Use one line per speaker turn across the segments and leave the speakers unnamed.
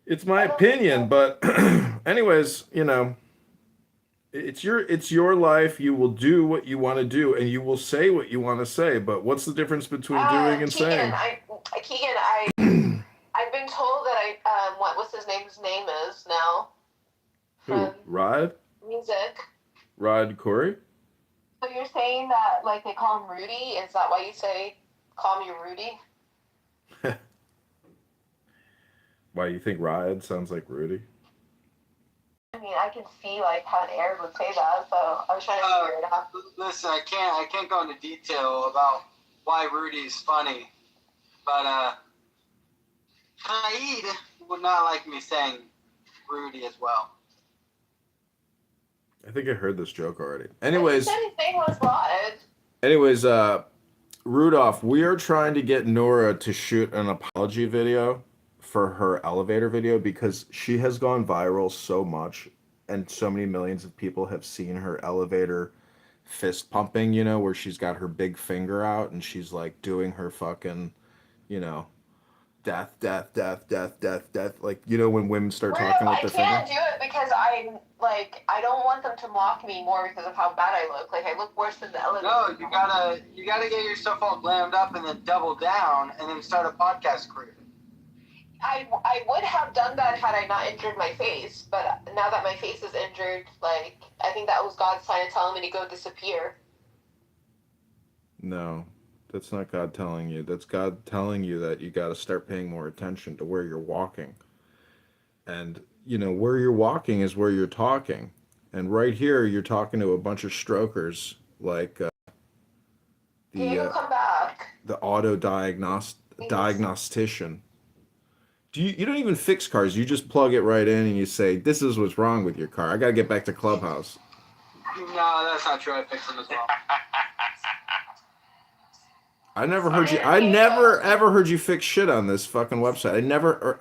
It's my
I don't think
opinion,
so.
but anyways, it's your life. You will do what you want to do, and you will say what you want to say. But what's the difference between doing and
Keegan,
saying?
Keegan, I've been told that what's his name is now
Who?
from
Rod?
music.
Rod Corey?
So you're saying that like they call him Rudy? Is that why you say call me Rudy?
Why you think Rod sounds like Rudy?
I mean, I can see like how an Arab would say that, so I was trying to figure it out.
Listen, I can't go into detail about why Rudy's funny, but Saeed would not like me saying Rudy as well.
I think I heard this joke already.
But you said his name was Rod.
Anyways, Rudolph, we are trying to get Nora to shoot an apology video for her elevator video because she has gone viral so much and so many millions of people have seen her elevator fist pumping, where she's got her big finger out and she's like doing her fucking, you know, death, death, death, death, death, death. Like, when women start
Well,
talking with
I
their finger.
can't do it because I don't want them to mock me more because of how bad I look. Like I look worse than the elevator.
No, you gotta get yourself all glammed up and then double down and then start a podcast career.
I would have done that had I not injured my face, but now that my face is injured, like I think that was God's sign of telling me to go disappear.
No, that's not God telling you. That's God telling you that you got to start paying more attention to where you're walking. And, where you're walking is where you're talking. And right here, you're talking to a bunch of strokers, like the
Diego, come back.
the auto diagnostician. You don't even fix cars. You just plug it right in and you say, "This is what's wrong with your car. I got to get back to Clubhouse."
No, that's not true. I fix them as well.
I never heard you. I never ever heard you fix shit on this fucking website. I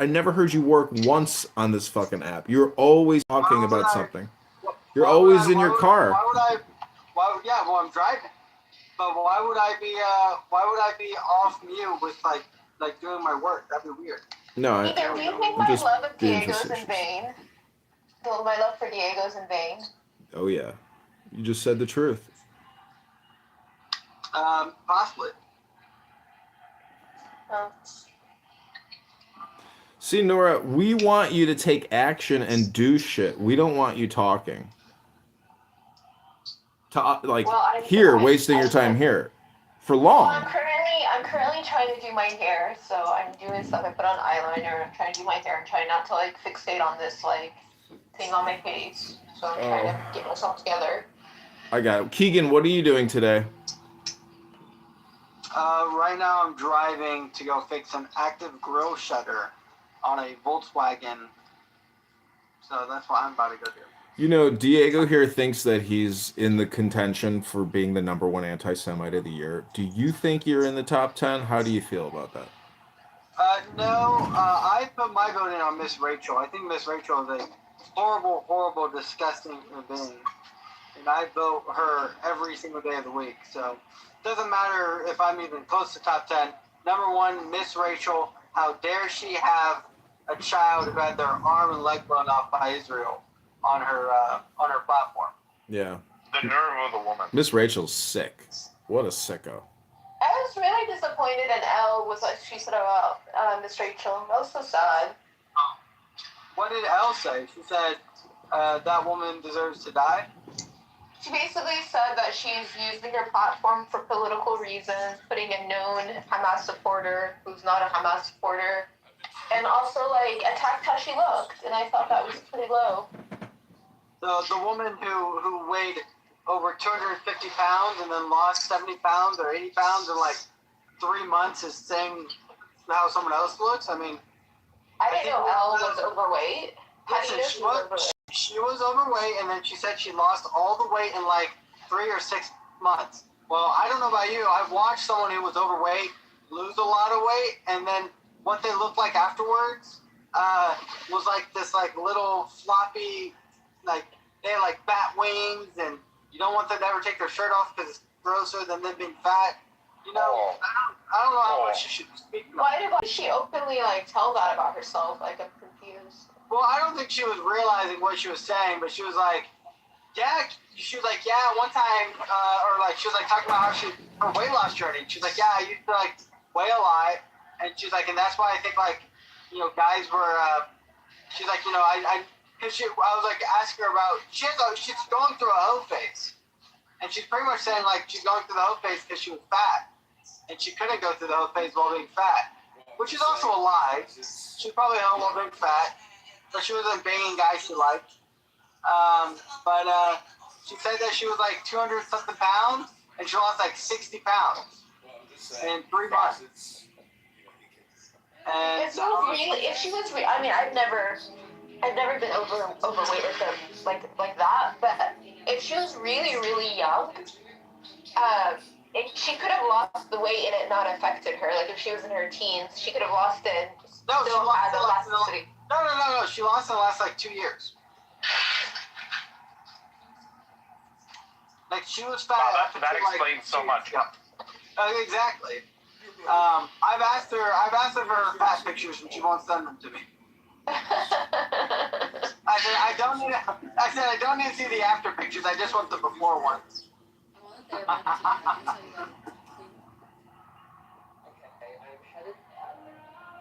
never heard you work once on this fucking app. You're always talking about something. You're always in your car.
Yeah, well, I'm driving. But why would I be off mute with like doing my work? That'd be weird.
No, do you think
I'm
my
just
love of
being
Diego's in
facetious.
vain? My love for Diego's in vain?
Oh yeah, you just said the truth.
Possibly.
Oh.
See, Nora, we want you to take action and do shit. We don't want you talking. Wasting your time here for long.
Well, I'm currently trying to do my hair, so I'm doing stuff. I put on eyeliner. I'm trying to do my hair. I'm trying not to fixate on this thing on my face. So I'm trying to get myself together.
I got it. Keegan, what are you doing today?
Right now I'm driving to go fix an active grill shutter on a Volkswagen. So that's what I'm about to go do.
Diego here thinks that he's in the contention for being the #1 anti-Semite of the year. Do you think you're in the top 10? How do you feel about that?
No, I put my vote in on Miss Rachel. I think Miss Rachel is a horrible, horrible, disgusting human being. And I vote her every single day of the week. So it doesn't matter if I'm even close to top 10. #1, Miss Rachel. How dare she have a child who had their arm and leg blown off by Israel on her platform?
Yeah.
The nerve of the woman.
Miss Rachel's sick. What a sicko.
I was really disappointed in Elle with what she said about Miss Rachel. That was so sad.
What did Elle say? She said that woman deserves to die?
She basically said that she's using her platform for political reasons, putting a known Hamas supporter who's not a Hamas supporter, and also attacked how she looked, and I thought that was pretty low.
The woman who weighed over 250 pounds and then lost 70 pounds or 80 pounds in 3 months is saying how someone else looks? I mean,
I didn't know Elle was overweight. How do you know she was overweight?
She was overweight, and then she said she lost all the weight in 3 or 6 months. Well, I don't know about you. I've watched someone who was overweight lose a lot of weight, and then what they looked like afterwards was this little floppy, they had bat wings, and you don't want them to ever take their shirt off because it's grosser than them being fat. You know, I don't know how much she should speak about.
Why did she openly like tell that about herself? Like I'm confused.
Well, I don't think she was realizing what she was saying, but she was like, yeah, one time, or like, she was like talking about how her weight loss journey. She's like, yeah, I used to like weigh a lot, and she's like, and that's why I think like, you know, guys were, she's like, you know, I was like asking her about, she's going through a hoe phase, and she's pretty much saying like she's going through the hoe phase because she was fat, and she couldn't go through the hoe phase while being fat, which is also a lie. She's probably home while being fat, but she wasn't banging guys she liked. But she said that she was like 200 something pounds, and she lost like 60 pounds in 3 months. And
If she was I mean, I've never been overweight like that. But if she was really, really young, she could have lost the weight and it not affected her. Like if she was in her teens, she could have lost it. And
no,
still had elasticity.
No. She lost in the last like 2 years. Like she was fat.
Wow, that explains so much.
Yeah. Exactly. I've asked her for her fat pictures, and she won't send them to me. I said I don't need to see the after pictures. I just want the before ones.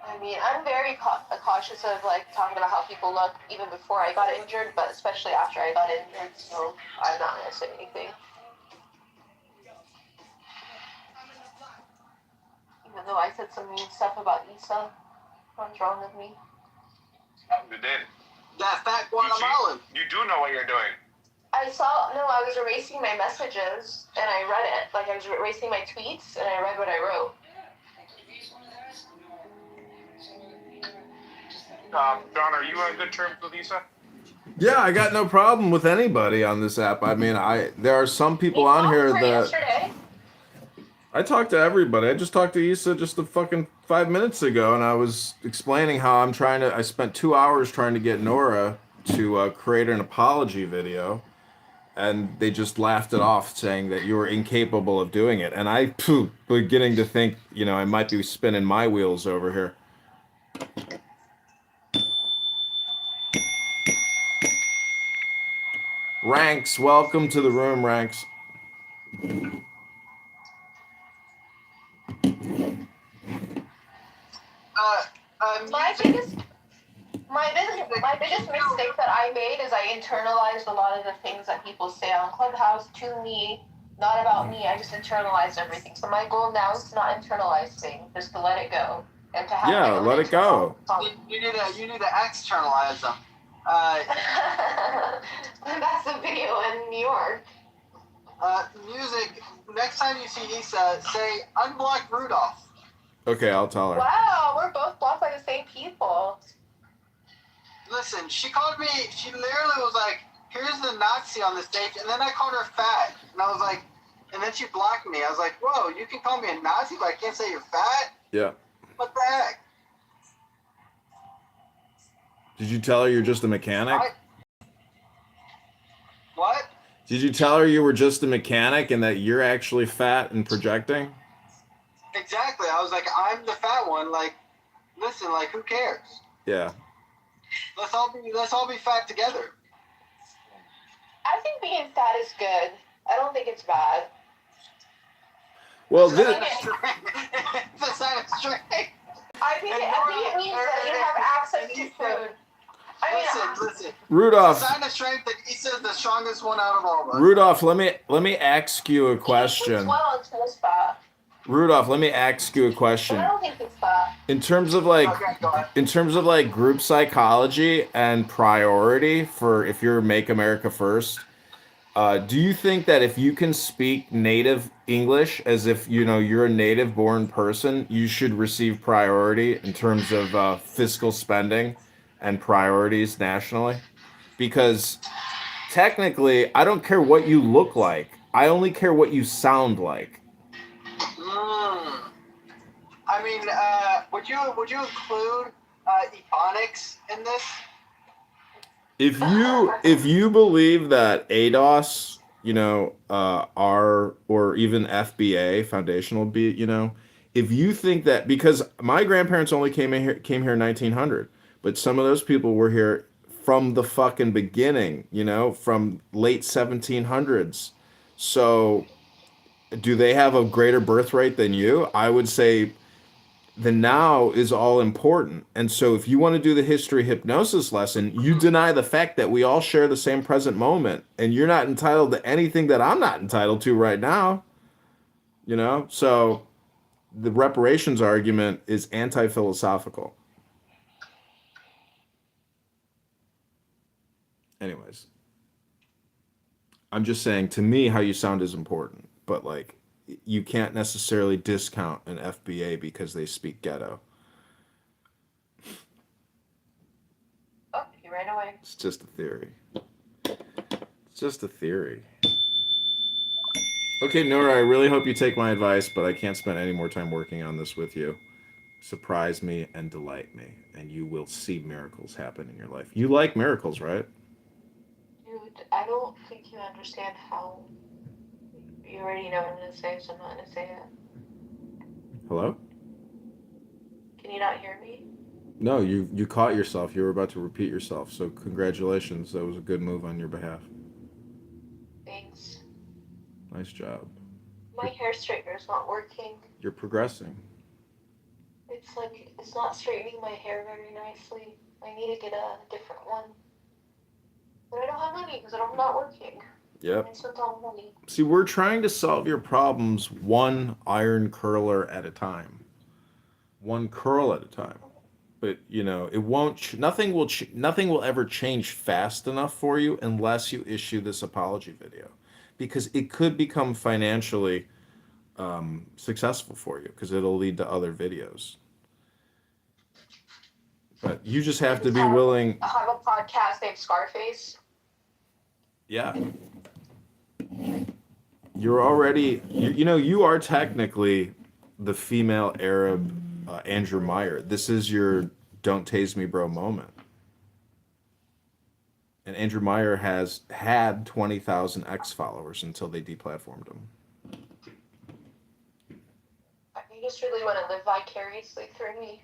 I mean, I'm very cautious of like talking about how people look even before I got injured, but especially after I got injured, so I'm not gonna say anything. Even though I said some mean stuff about Issa, what's wrong with me?
You did.
That fat Guatemalan.
You do know what you're doing.
I was erasing my messages and I read it. Like I was erasing my tweets and I read what I wrote.
John, are you on good terms with Issa?
Yeah, I got no problem with anybody on this app. I mean, there are some people on here that
yesterday.
I talked to everybody. I just talked to Issa just a fucking 5 minutes ago, and I was explaining how I spent 2 hours trying to get Nora to create an apology video, and they just laughed it off, saying that you were incapable of doing it. And I, beginning to think, you know, I might be spinning my wheels over here. Ranks, welcome to the room, Ranks.
My biggest mistake that I made is I internalized a lot of the things that people say on Clubhouse to me, not about me. I just internalized everything. So my goal now is to not internalize things, just to let it go and to have
let it go.
You need to externalize them.
That's the video in New York.
Music. Next time you see Issa, say unblock Rudolph.
Okay, I'll tell her.
Wow, we're both blocked by the same people.
Listen, she called me. She literally was like, "Here's the Nazi on the stage," and then I called her fat, and I was like, and then she blocked me. I was like, "Whoa, you can call me a Nazi, but I can't say you're fat."
Yeah.
What the heck?
Did you tell her you're just a mechanic?
What?
Did you tell her you were just a mechanic and that you're actually fat and projecting?
Exactly. I was like, I'm the fat one. Like, listen, like, who cares?
Yeah.
Let's all be fat together.
I think being fat is good. I don't think it's bad.
Well,
It's a sign of strength.
I think it means that you have access to food.
Listen.
Rudolph.
It's a sign of strength that Issa is the strongest one out of all of us.
Rudolph, let me ask you a question.
Well, until it's fat.
Rudolph, let me ask you a question.
I don't think it's fat.
In terms of like group psychology and priority for if you're Make America First, do you think that if you can speak native English as if you're a native born person, you should receive priority in terms of fiscal spending and priorities nationally? Because technically, I don't care what you look like. I only care what you sound like.
I mean, would you include ebonics in this?
If you believe that ADOS, our or even FBA foundational be, if you think that because my grandparents only came here in 1900, but some of those people were here from the fucking beginning, from late 1700s. So do they have a greater birth rate than you? I would say the now is all important. And so if you want to do the history hypnosis lesson, you deny the fact that we all share the same present moment and you're not entitled to anything that I'm not entitled to right now. So the reparations argument is anti-philosophical. Anyways, I'm just saying, to me, how you sound is important, but like you can't necessarily discount an FBA because they speak ghetto.
Oh, he ran away.
It's just a theory. It's just a theory. Okay, Nora, I really hope you take my advice, but I can't spend any more time working on this with you. Surprise me and delight me, and you will see miracles happen in your life. You like miracles, right?
Dude, I don't think you understand how. You already know what I'm gonna say, so I'm not gonna say it.
Hello?
Can you not hear me?
No, you caught yourself. You were about to repeat yourself, so congratulations. That was a good move on your behalf.
Thanks.
Nice job.
My hair straightener's not working.
You're progressing.
It's like, it's not straightening my hair very nicely. I need to get a different one. But I don't have money because I'm not working.
Yep.
I spent all the money.
See, we're trying to solve your problems one iron curler at a time. One curl at a time. But, it won't, nothing will ever change fast enough for you unless you issue this apology video. Because it could become financially successful for you because it'll lead to other videos. But you just have to be willing.
I have a podcast named Scarface.
Yeah. You're already, you are technically the female Arab Andrew Meyer. This is your "Don't Tase Me, Bro" moment. And Andrew Meyer has had 20,000 X followers until they deplatformed him.
You just really want to live vicariously through me.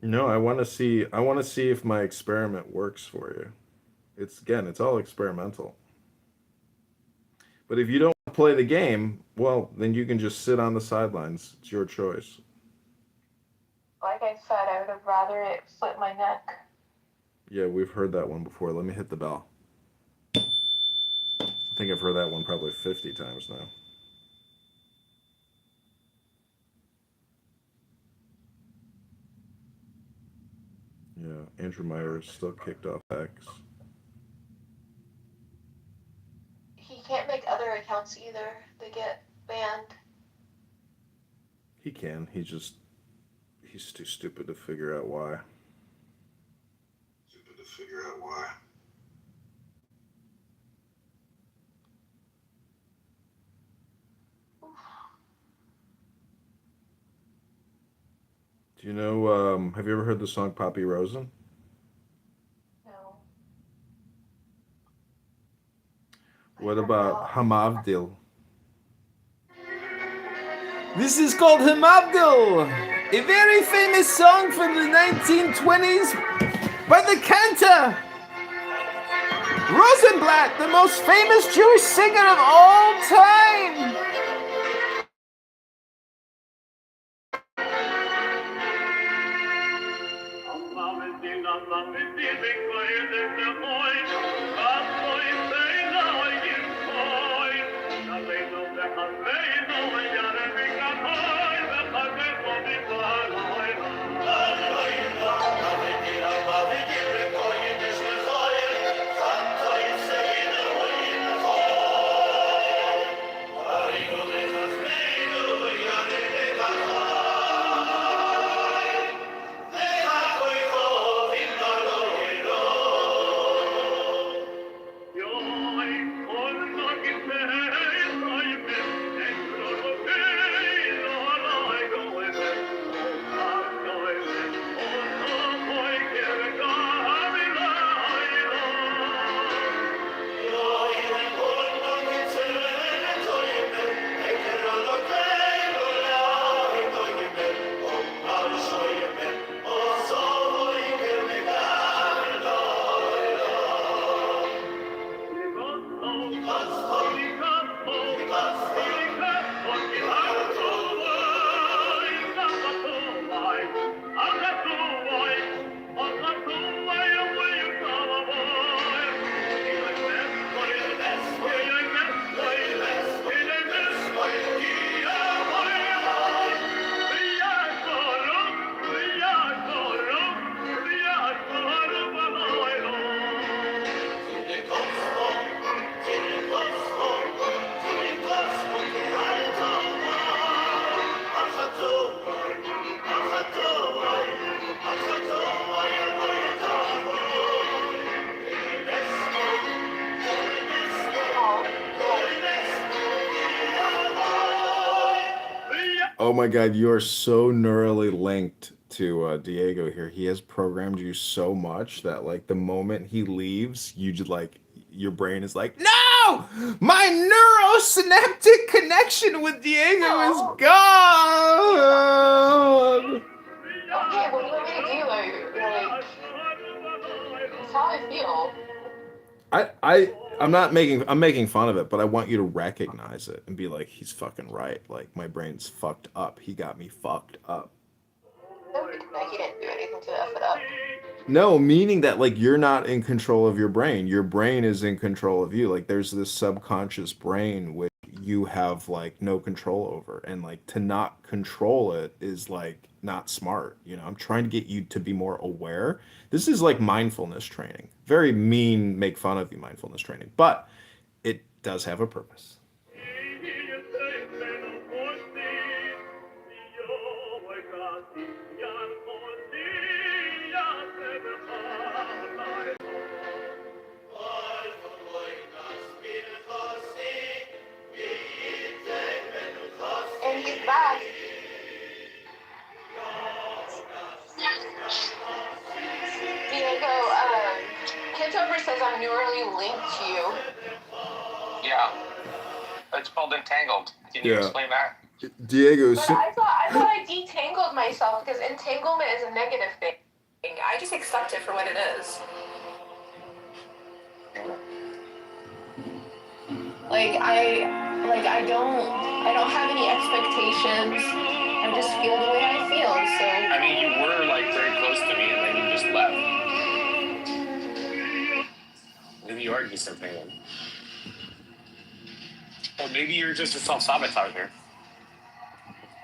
No, I want to see if my experiment works for you. It's all experimental. But if you don't play the game, well, then you can just sit on the sidelines. It's your choice.
Like I said, I would have rather it split my neck.
Yeah, we've heard that one before. Let me hit the bell. I think I've heard that one probably 50 times now. Yeah, Andrew Meyer is still kicked off X.
He can't make other accounts either. They get banned.
He can. He's too stupid to figure out why. Do you know, have you ever heard the song Poppy Rosen?
No.
What about Hamavdil? This is called Hamavdil, a very famous song from the 1920s by the cantor Rosenblatt, the most famous Jewish singer of all time. Oh my God, you are so neurally linked to Diego here. He has programmed you so much that like the moment he leaves, you just like your brain is like, no, my neurosynaptic connection with Diego is
No.
gone.
Okay, what do you want me to do? Like, that's how I feel.
I'm not making I'm making fun of it, but I want you to recognize it and be like, he's fucking right. Like my brain's fucked up. He got me fucked up.
No, like, he didn't do anything to F it up.
No, meaning that like you're not in control of your brain. Your brain is in control of you. Like there's this subconscious brain which you have like no control over. And like to not control it is like not smart. You know, I'm trying to get you to be more aware. This is like mindfulness training. Very mean, make fun of you mindfulness training, but it does have a purpose.
And he's back. Diego, Kitover says I'm neurally linked to you.
Yeah. It's called entangled. Can you
Yeah.
explain that?
Diego,
But I thought I detangled myself because entanglement is a negative thing. I just accept it for what it is. I don't have any expectations. I just feel the way I feel. So
I mean, you were like very close to me, and then you just left. Maybe you are disentangled. Or maybe you're just a self-sabotager.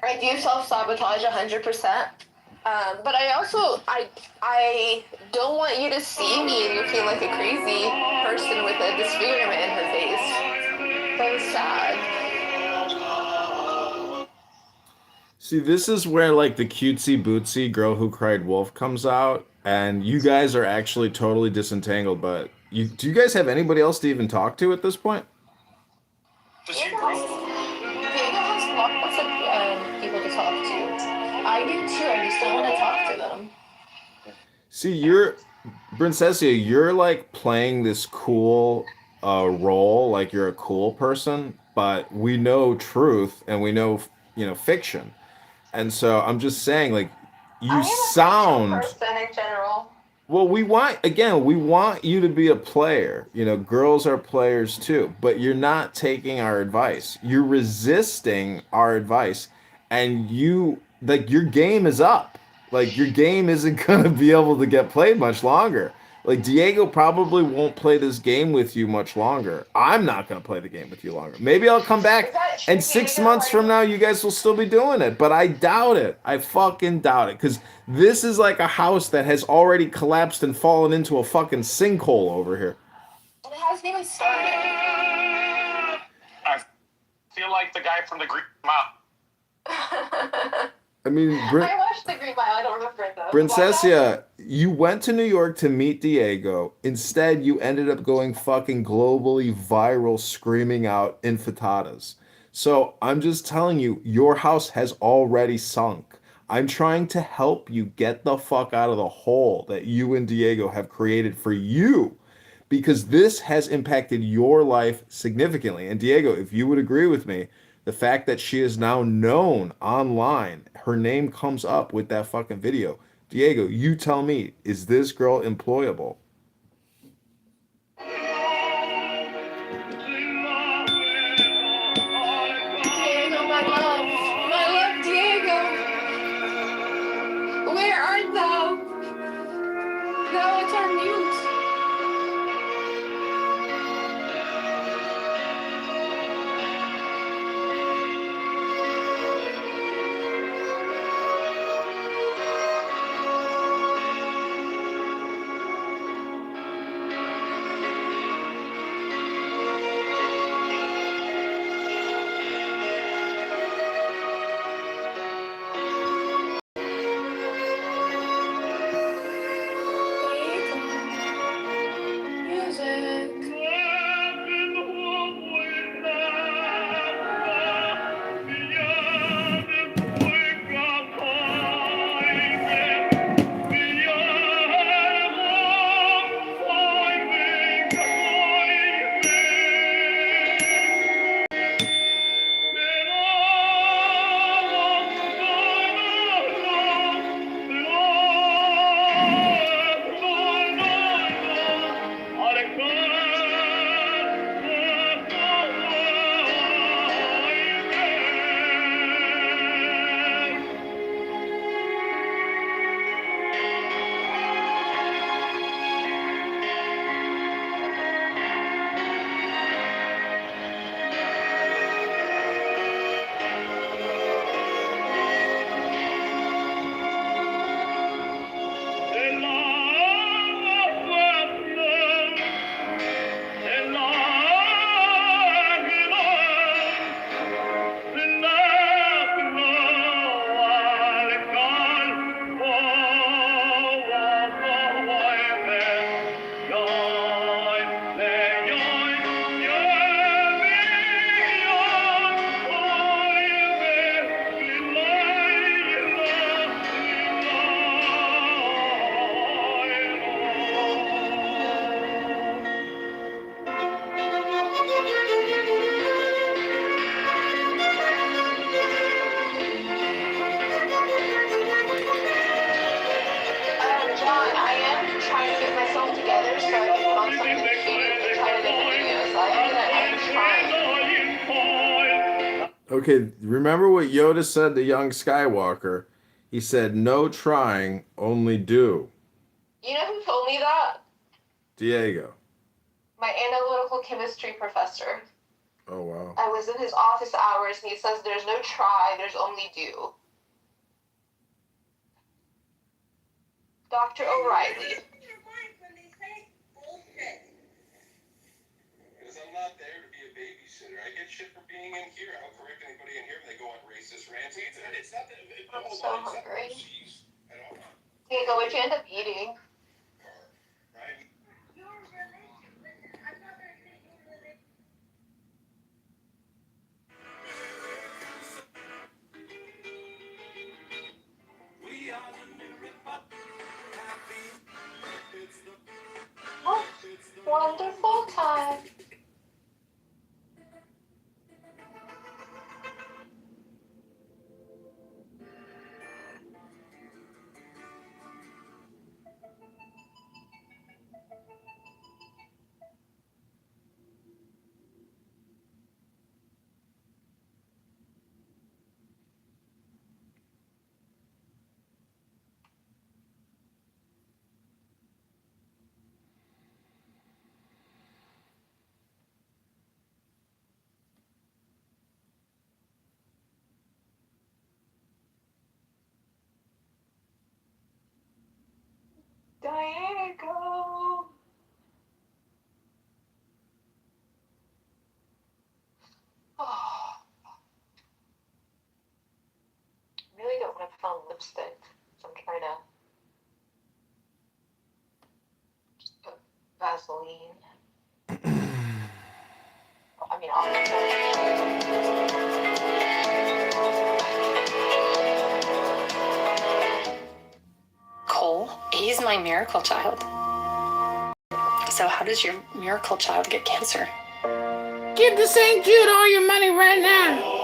I do self-sabotage 100%. But I don't want you to see me looking like a crazy person with a disfigurement in her face. That was sad.
see, this is where like the cutesy bootsy girl who cried wolf comes out, and you guys are actually totally disentangled. But do you guys have anybody else to even talk to at this point?
Diego has lots of people to talk to. I do too. I just don't want to talk to them.
See, Princessia, you're like playing this cool role, like you're a cool person, but we know truth and we know, fiction. And so I'm just saying, like,
I
you
am a
sound.
fiction person in general.
Well, we want you to be a player. You know, girls are players too, but you're not taking our advice. You're resisting our advice, and like your game is up. Like your game isn't gonna be able to get played much longer. Like Diego probably won't play this game with you much longer. I'm not gonna play the game with you longer. Maybe I'll come
Is
back
that true,
and 6
Diego?
months from now you guys will still be doing it, but I doubt it. I fucking doubt it, because this is like a house that has already collapsed and fallen into a fucking sinkhole over here.
It hasn't even started.
I feel like the guy from the Green Mile.
I mean,
I watched the Green Mile. I don't remember it though.
Princessia, you went to New York to meet Diego. Instead, you ended up going fucking globally viral screaming out infatadas. So I'm just telling you, your house has already sunk. I'm trying to help you get the fuck out of the hole that you and Diego have created for you, because this has impacted your life significantly. And Diego, if you would agree with me, the fact that she is now known online, her name comes up with that fucking video. Diego, you tell me, is this girl employable?
Diego, my love, Diego. Where art thou? Thou art on mute. I am trying to get myself together so I can find something to shoot and try to make a video. So I am trying.
Okay, remember what Yoda said to young Skywalker? He said, "No trying, only do."
You know who told me that?
Diego.
My analytical chemistry professor.
Oh, wow.
I was in his office hours and he says there's no try, there's only do. Dr. O'Reilly.
Because I'm not there to be a babysitter. I get shit for being in here. I don't correct anybody in here when they go on racist rants. It's not that.
I'm so hungry.
At all.
Diego, what'd you end up eating?
Right?
Oh, wonderful time. Diego. Oh, really don't want to put on lipstick, so I'm trying to just put Vaseline. I mean,
Cole, he's my miracle child. So how does your miracle child get cancer?
Give the St. Jude all your money right now.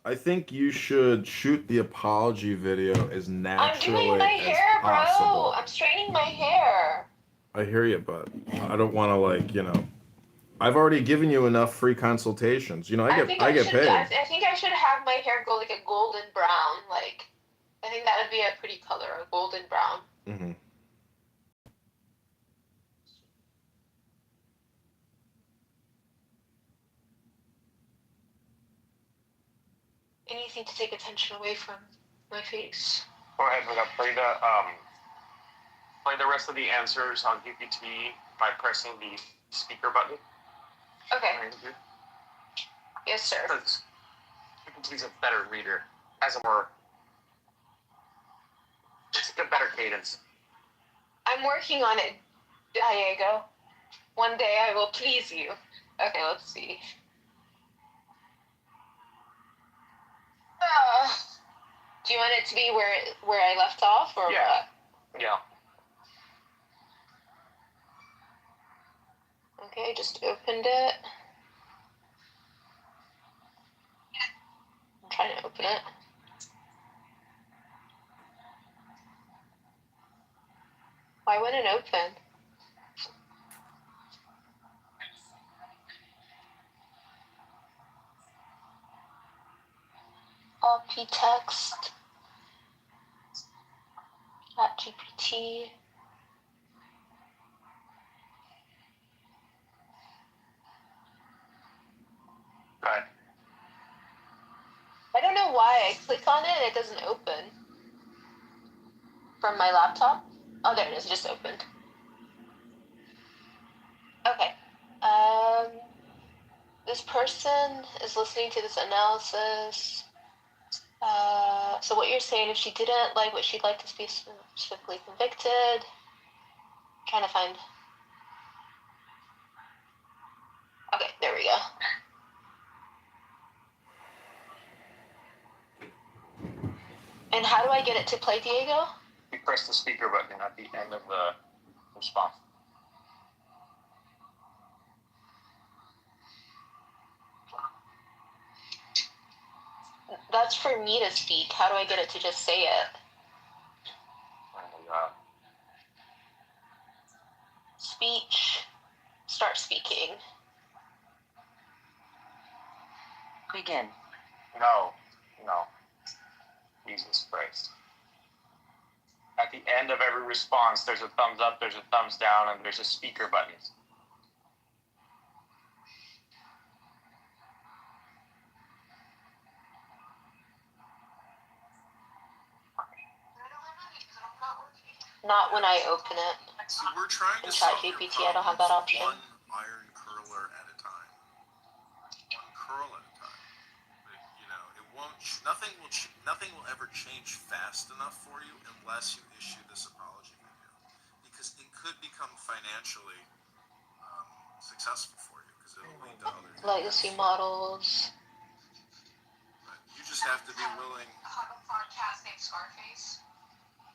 I think you should shoot the apology video as
I'm
naturally
doing my
as
hair, bro.
possible.
I'm straightening my hair.
I hear you, but I don't want to I've already given you enough free consultations. You know, I get paid.
I think I should have my hair go like a golden brown. Like, I think that would be a pretty color, a golden brown.
Mm-hmm.
Anything to take attention away from my face.
Go ahead, we're gonna play the rest of the answers on GPT by pressing the speaker button.
Okay. Yes, sir.
Because GPT's a better reader, has a more, it's a better cadence.
I'm working on it, Diego. One day I will please you. Okay, let's see. Do you want it to be where I left off, or
Yeah.
what?
Yeah.
Okay, just opened it. I'm trying to open it. Why wouldn't it open? Copy text. ChatGPT.
Good.
I don't know why I click on it and it doesn't open. From my laptop? Oh, there it is. It just opened. Okay. This person is listening to this analysis. So what you're saying, if she didn't like what she'd like to be specifically convicted, trying to find. Okay, there we go. And how do I get it to play, Diego?
You press the speaker button at the end of the response.
That's for me to speak. How do I get it to just say it? Speech. Start speaking.
Begin.
No. Jesus Christ. At the end of every response, there's a thumbs up, there's a thumbs down, and there's a speaker button.
Not when I open it.
So we're trying
In
to solve your
ChatGPT, I don't have that option.
one iron curler at a time. One curl at a time. But, you know, it won't. Nothing will ever change fast enough for you unless you issue this apology video, because it could become financially successful for you, because it'll lead to other things.
Legacy models.
But you just have to be willing.
I have a podcast named Scarface.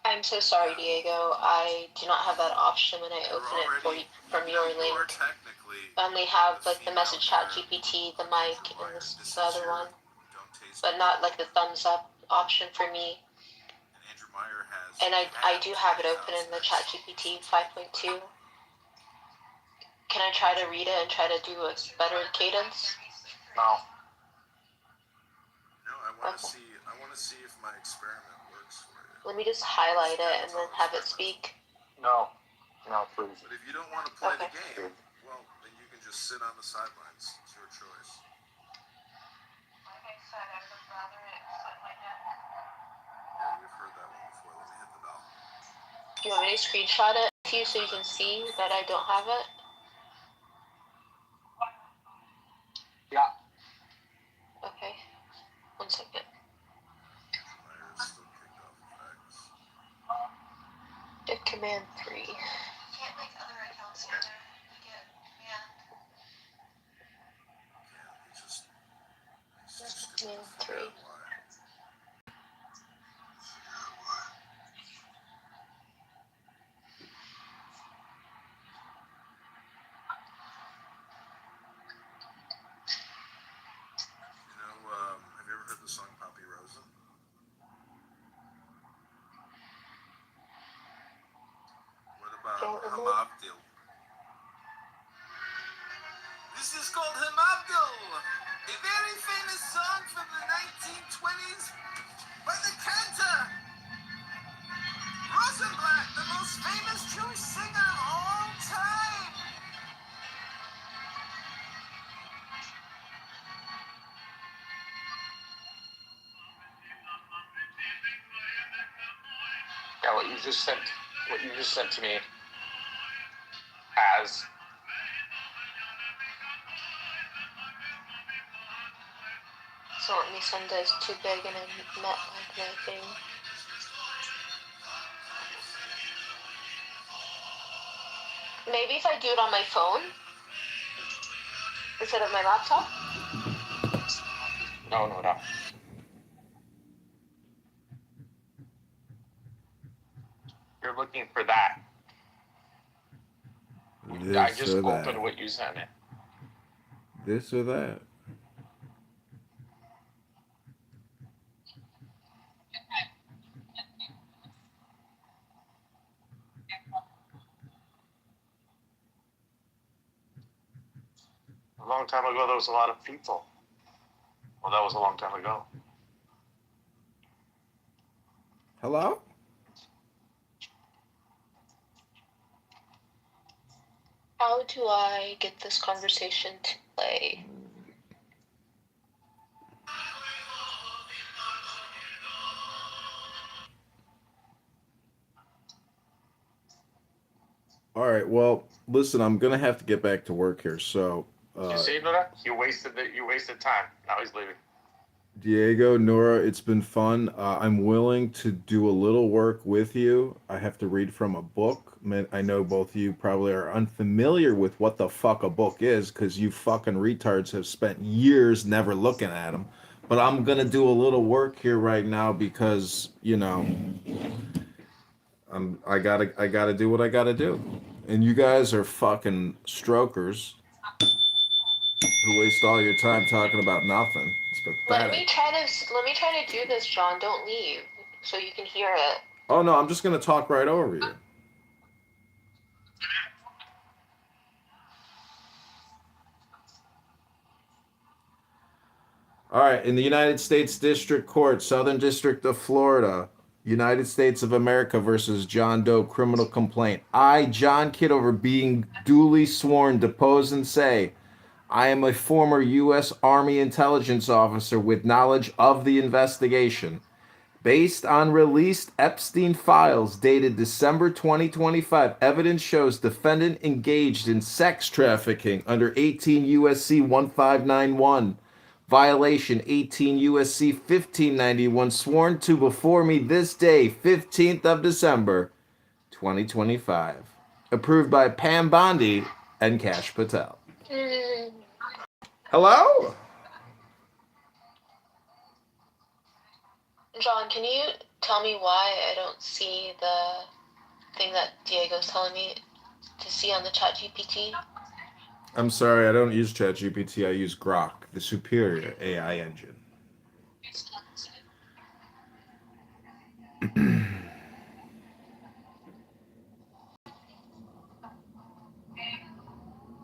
I'm so sorry, Diego. I do not have that option when I open it from your link. I only have like the message chat GPT, the mic, and the other one, but not like the thumbs up option for me. And I do have it open in the chat GPT 5.2. Can I try to read it and try to do a better cadence?
No.
No, I want to see if my experiment works for you.
Let me just highlight it and then have it speak.
No, please.
But if you don't want to play the game, well, then you can just sit on the sidelines. It's your choice.
Like I said, I would rather it sit like that.
Yeah, we've heard that one before. Let me hit the bell.
Do you want me to screenshot it to you so you can see that I don't have it?
Yeah.
Okay. 1 second. Hit Command 3. You can't make other accounts either. You get Command 3.
Have you ever heard the song
Yeah, what you just sent to me has
So let me send this too big and I met like my thing. Maybe if I do it on my phone instead of my laptop.
no. You're looking for that. I
This
just
or
opened
that.
what you sent me.
This or that.
A long time ago, there was a lot of people. Well, that was a long time ago.
Hello?
How do I get this conversation to play?
All right. Well, listen, I'm gonna have to get back to work here. So,
You see, Nora? You wasted time. Now he's leaving.
Diego, Nora, it's been fun. I'm willing to do a little work with you. I have to read from a book. Man, I know both of you probably are unfamiliar with what the fuck a book is because you fucking retards have spent years never looking at them. But I'm gonna do a little work here right now because I gotta do what I gotta do. And you guys are fucking strokers who waste all your time talking about nothing. It's pathetic.
Let me try to do this, John. Don't leave, so you can hear it.
Oh no, I'm just gonna talk right over you. All right, in the United States District Court, Southern District of Florida, United States of America versus John Doe criminal complaint. I, John Kitover, being duly sworn, depose and say, I am a former U.S. Army intelligence officer with knowledge of the investigation. Based on released Epstein files dated December 2025, evidence shows defendant engaged in sex trafficking under 18 USC 1591. Violation 18 USC 1591, sworn to before me this day, 15th of December, 2025. Approved by Pam Bondi and Kash Patel. Hello?
John, can you tell me why I don't see the thing that Diego's telling me to see on the chat GPT?
I'm sorry, I don't use ChatGPT. I use Grok, the superior AI engine.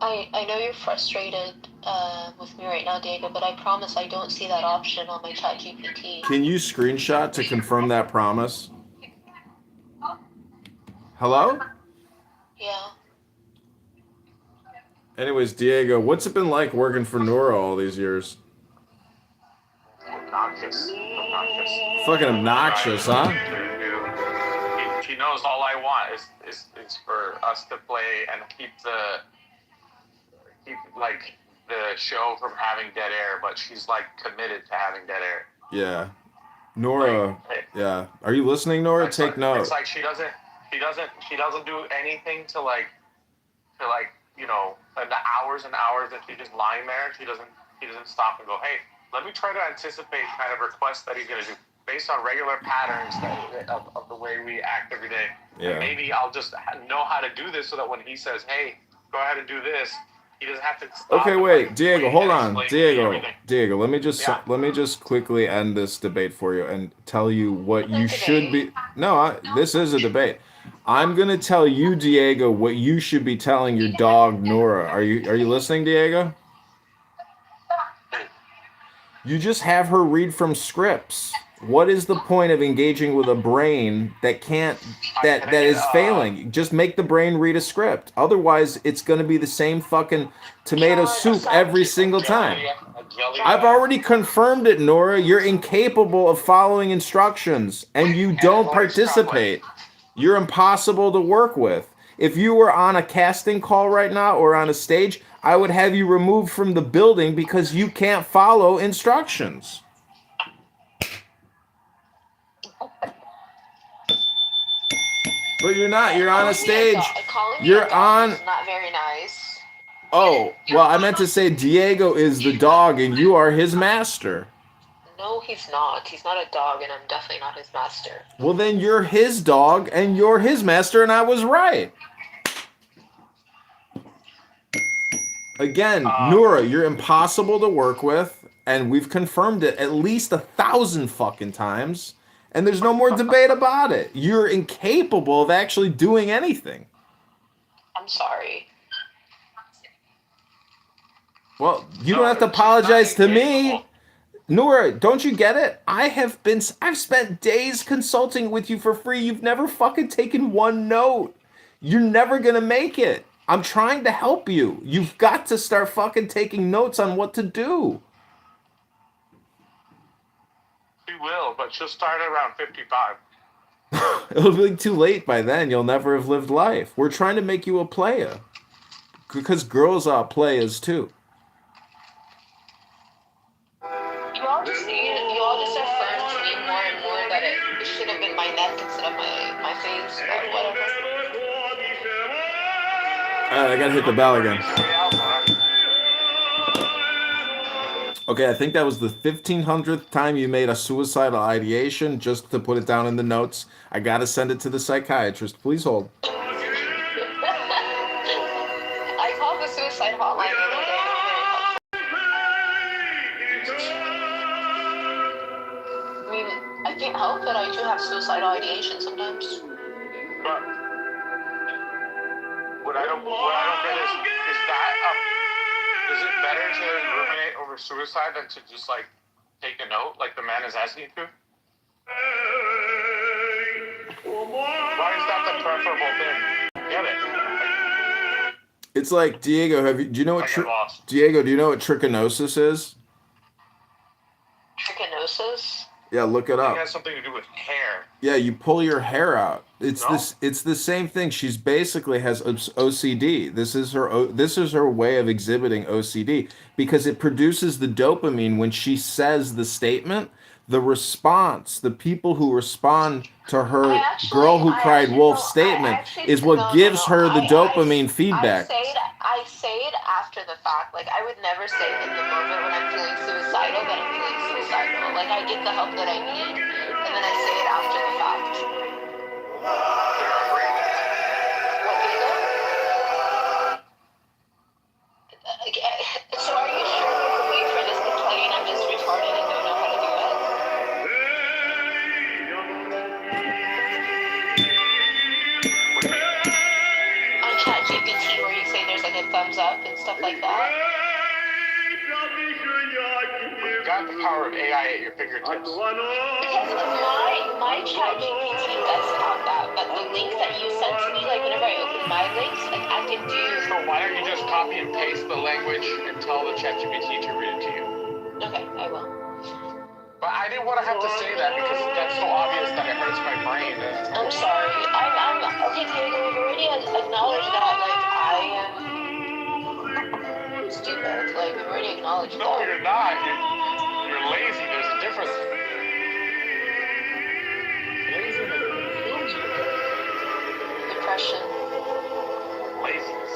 I know you're frustrated with me right now, Diego, but I promise I don't see that option on my chat GPT.
Can you screenshot to confirm that promise? Hello?
Yeah.
Anyways, Diego, what's it been like working for Nora all these years?
Obnoxious.
Fucking obnoxious, huh?
She knows all I want is for us to play and keep the show from having dead air, but she's like committed to having dead air.
Yeah. Nora, yeah. Are you listening, Nora? Take note.
It's like she doesn't do anything to in the hours and hours that she's just lying there. He doesn't stop and go, hey, let me try to anticipate kind of requests that he's gonna do based on regular patterns of the way we act every day.
Yeah.
And maybe I'll just know how to do this so that when he says, hey, go ahead and do this, he doesn't have to stop.
Okay, wait, Diego, hold on. Diego, let me just quickly end this debate for you and tell you what you should be. No, this is a debate. I'm gonna tell you, Diego, what you should be telling your dog Nora. Are you listening, Diego? You just have her read from scripts. What is the point of engaging with a brain that is failing? Just make the brain read a script. Otherwise, it's going to be the same fucking tomato soup every single time. I've already confirmed it, Nora. You're incapable of following instructions, and you don't participate. You're impossible to work with. If you were on a casting call right now or on a stage, I would have you removed from the building because you can't follow instructions. But you're not. You're on a stage.
Calling me a
You're
dog
on.
is not very nice.
Oh, well, I meant to say Diego is the dog and you are his master.
No, he's not. He's not a dog, and I'm definitely not his master.
Well, then you're his dog and you're his master, and I was right. Again, Nora, you're impossible to work with, and we've confirmed it at least 1,000 fucking times, and there's no more debate about it. You're incapable of actually doing anything.
I'm sorry.
Well, you don't have to apologize to me. Nora, don't you get it? I've spent days consulting with you for free. You've never fucking taken one note. You're never gonna make it. I'm trying to help you. You've got to start fucking taking notes on what to do.
She will, but she'll start around 55.
It'll be too late by then. You'll never have lived life. We're trying to make you a player. Because girls are players too.
You all just affirmed to me more and more that it should have been my neck instead of my face, but whatever.
Alright, I gotta hit the bell again. Okay, I think that was the 1,500th time you made a suicidal ideation, just to put it down in the notes. I gotta send it to the psychiatrist. Please hold.
I called the suicide hotline the other day. I mean, I can't help it. I do have suicidal ideation sometimes.
But what I don't get is that is it better to ruminate over suicide than to just like take a note like the man is asking you to? Why is that the preferable thing? Get it?
It's like, Diego, do you know what Diego, do you know what trichinosis is?
Trichinosis?
Yeah, look it up.
It has something to do with hair.
Yeah, you pull your hair out. It's
No?
it's the same thing. She's basically has OCD. This is her way of exhibiting OCD because it produces the dopamine when she says the statement. The response, the people who respond to her "girl who cried wolf" statement is what gives her the dopamine feedback.
I say it after the fact. Like, I would never say in the moment when I'm feeling suicidal that I'm feeling suicidal. Like, I get the help that I need, and then I say it after the fact. What, so are you sure there's a way for this to play and I'm just retarded and don't know how to do it? On ChatGPT, where you say there's like a thumbs up and stuff like that?
You've got the power of AI at your fingertips.
Because my ChatGPT does have that, but the link that you sent to me, like whenever I open my links, like I can do.
So why don't you just copy and paste the language and tell the ChatGPT to read it to you?
Okay, I will.
But I didn't want to have to say that because that's so obvious that it hurts my brain.
I'm sorry. I'm okay, Diego. We've already acknowledged that. Like, I am stupid. Like, we've already acknowledged that.
No, you're not. You're lazy. There's a difference.
Depression.
Laziness.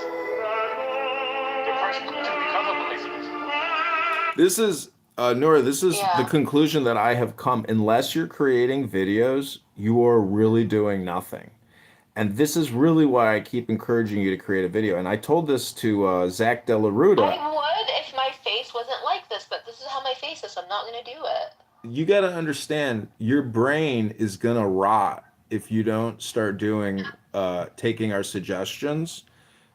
Depression comes because of laziness.
This is Nora, this is the conclusion that I have come. Unless you're creating videos, you are really doing nothing. And this is really why I keep encouraging you to create a video. And I told this to Zach De La Ruta.
I would if my face wasn't like this, but this is how my face is. So I'm not going to do it.
You got to understand, your brain is going to rot if you don't start doing, taking our suggestions.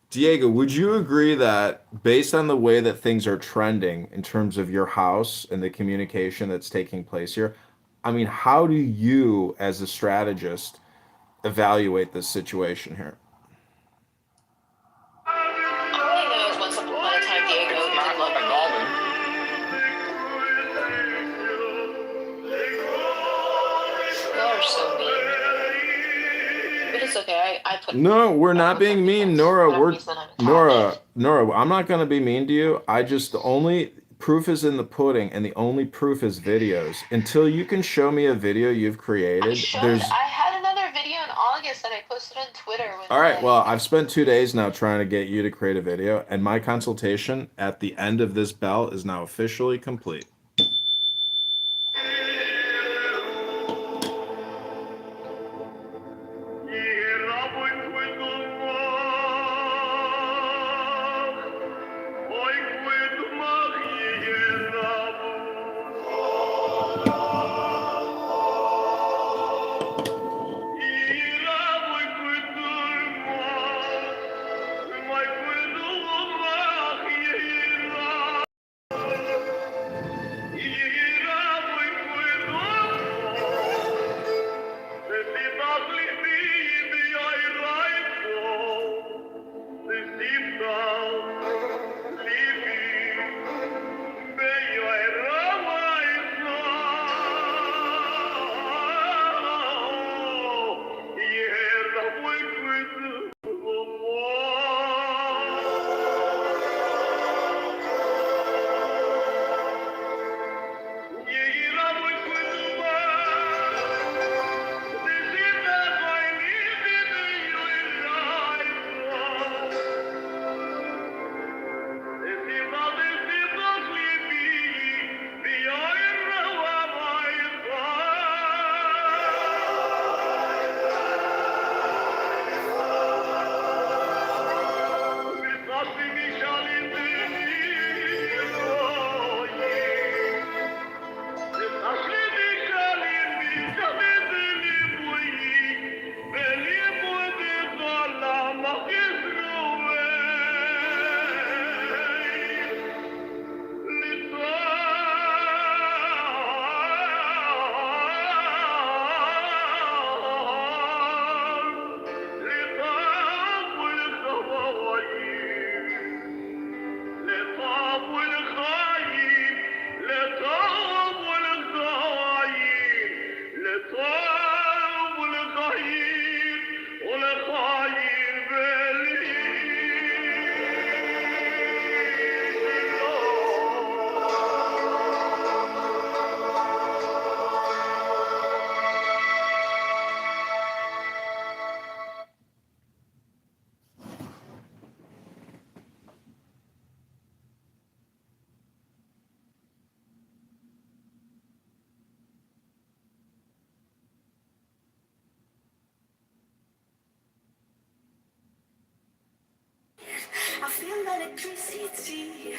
Diego, would you agree that based on the way that things are trending in terms of your house and the communication that's taking place here, I mean, how do you, as a strategist, evaluate this situation here?
All I know is once upon a time, Diego did love me. You are so mean. Because It's okay. I put.
No, we're not being mean, Nora.
Whatever you said, I'm attached.
Nora. I'm not gonna be mean to you. The only proof is in the pudding, and the only proof is videos. Until you can show me a video you've created,
I had another video in August that I posted on Twitter with
All right,
like,
well, I've spent 2 days now trying to get you to create a video, and my consultation at the end of this bell is now officially complete.
I feel electricity.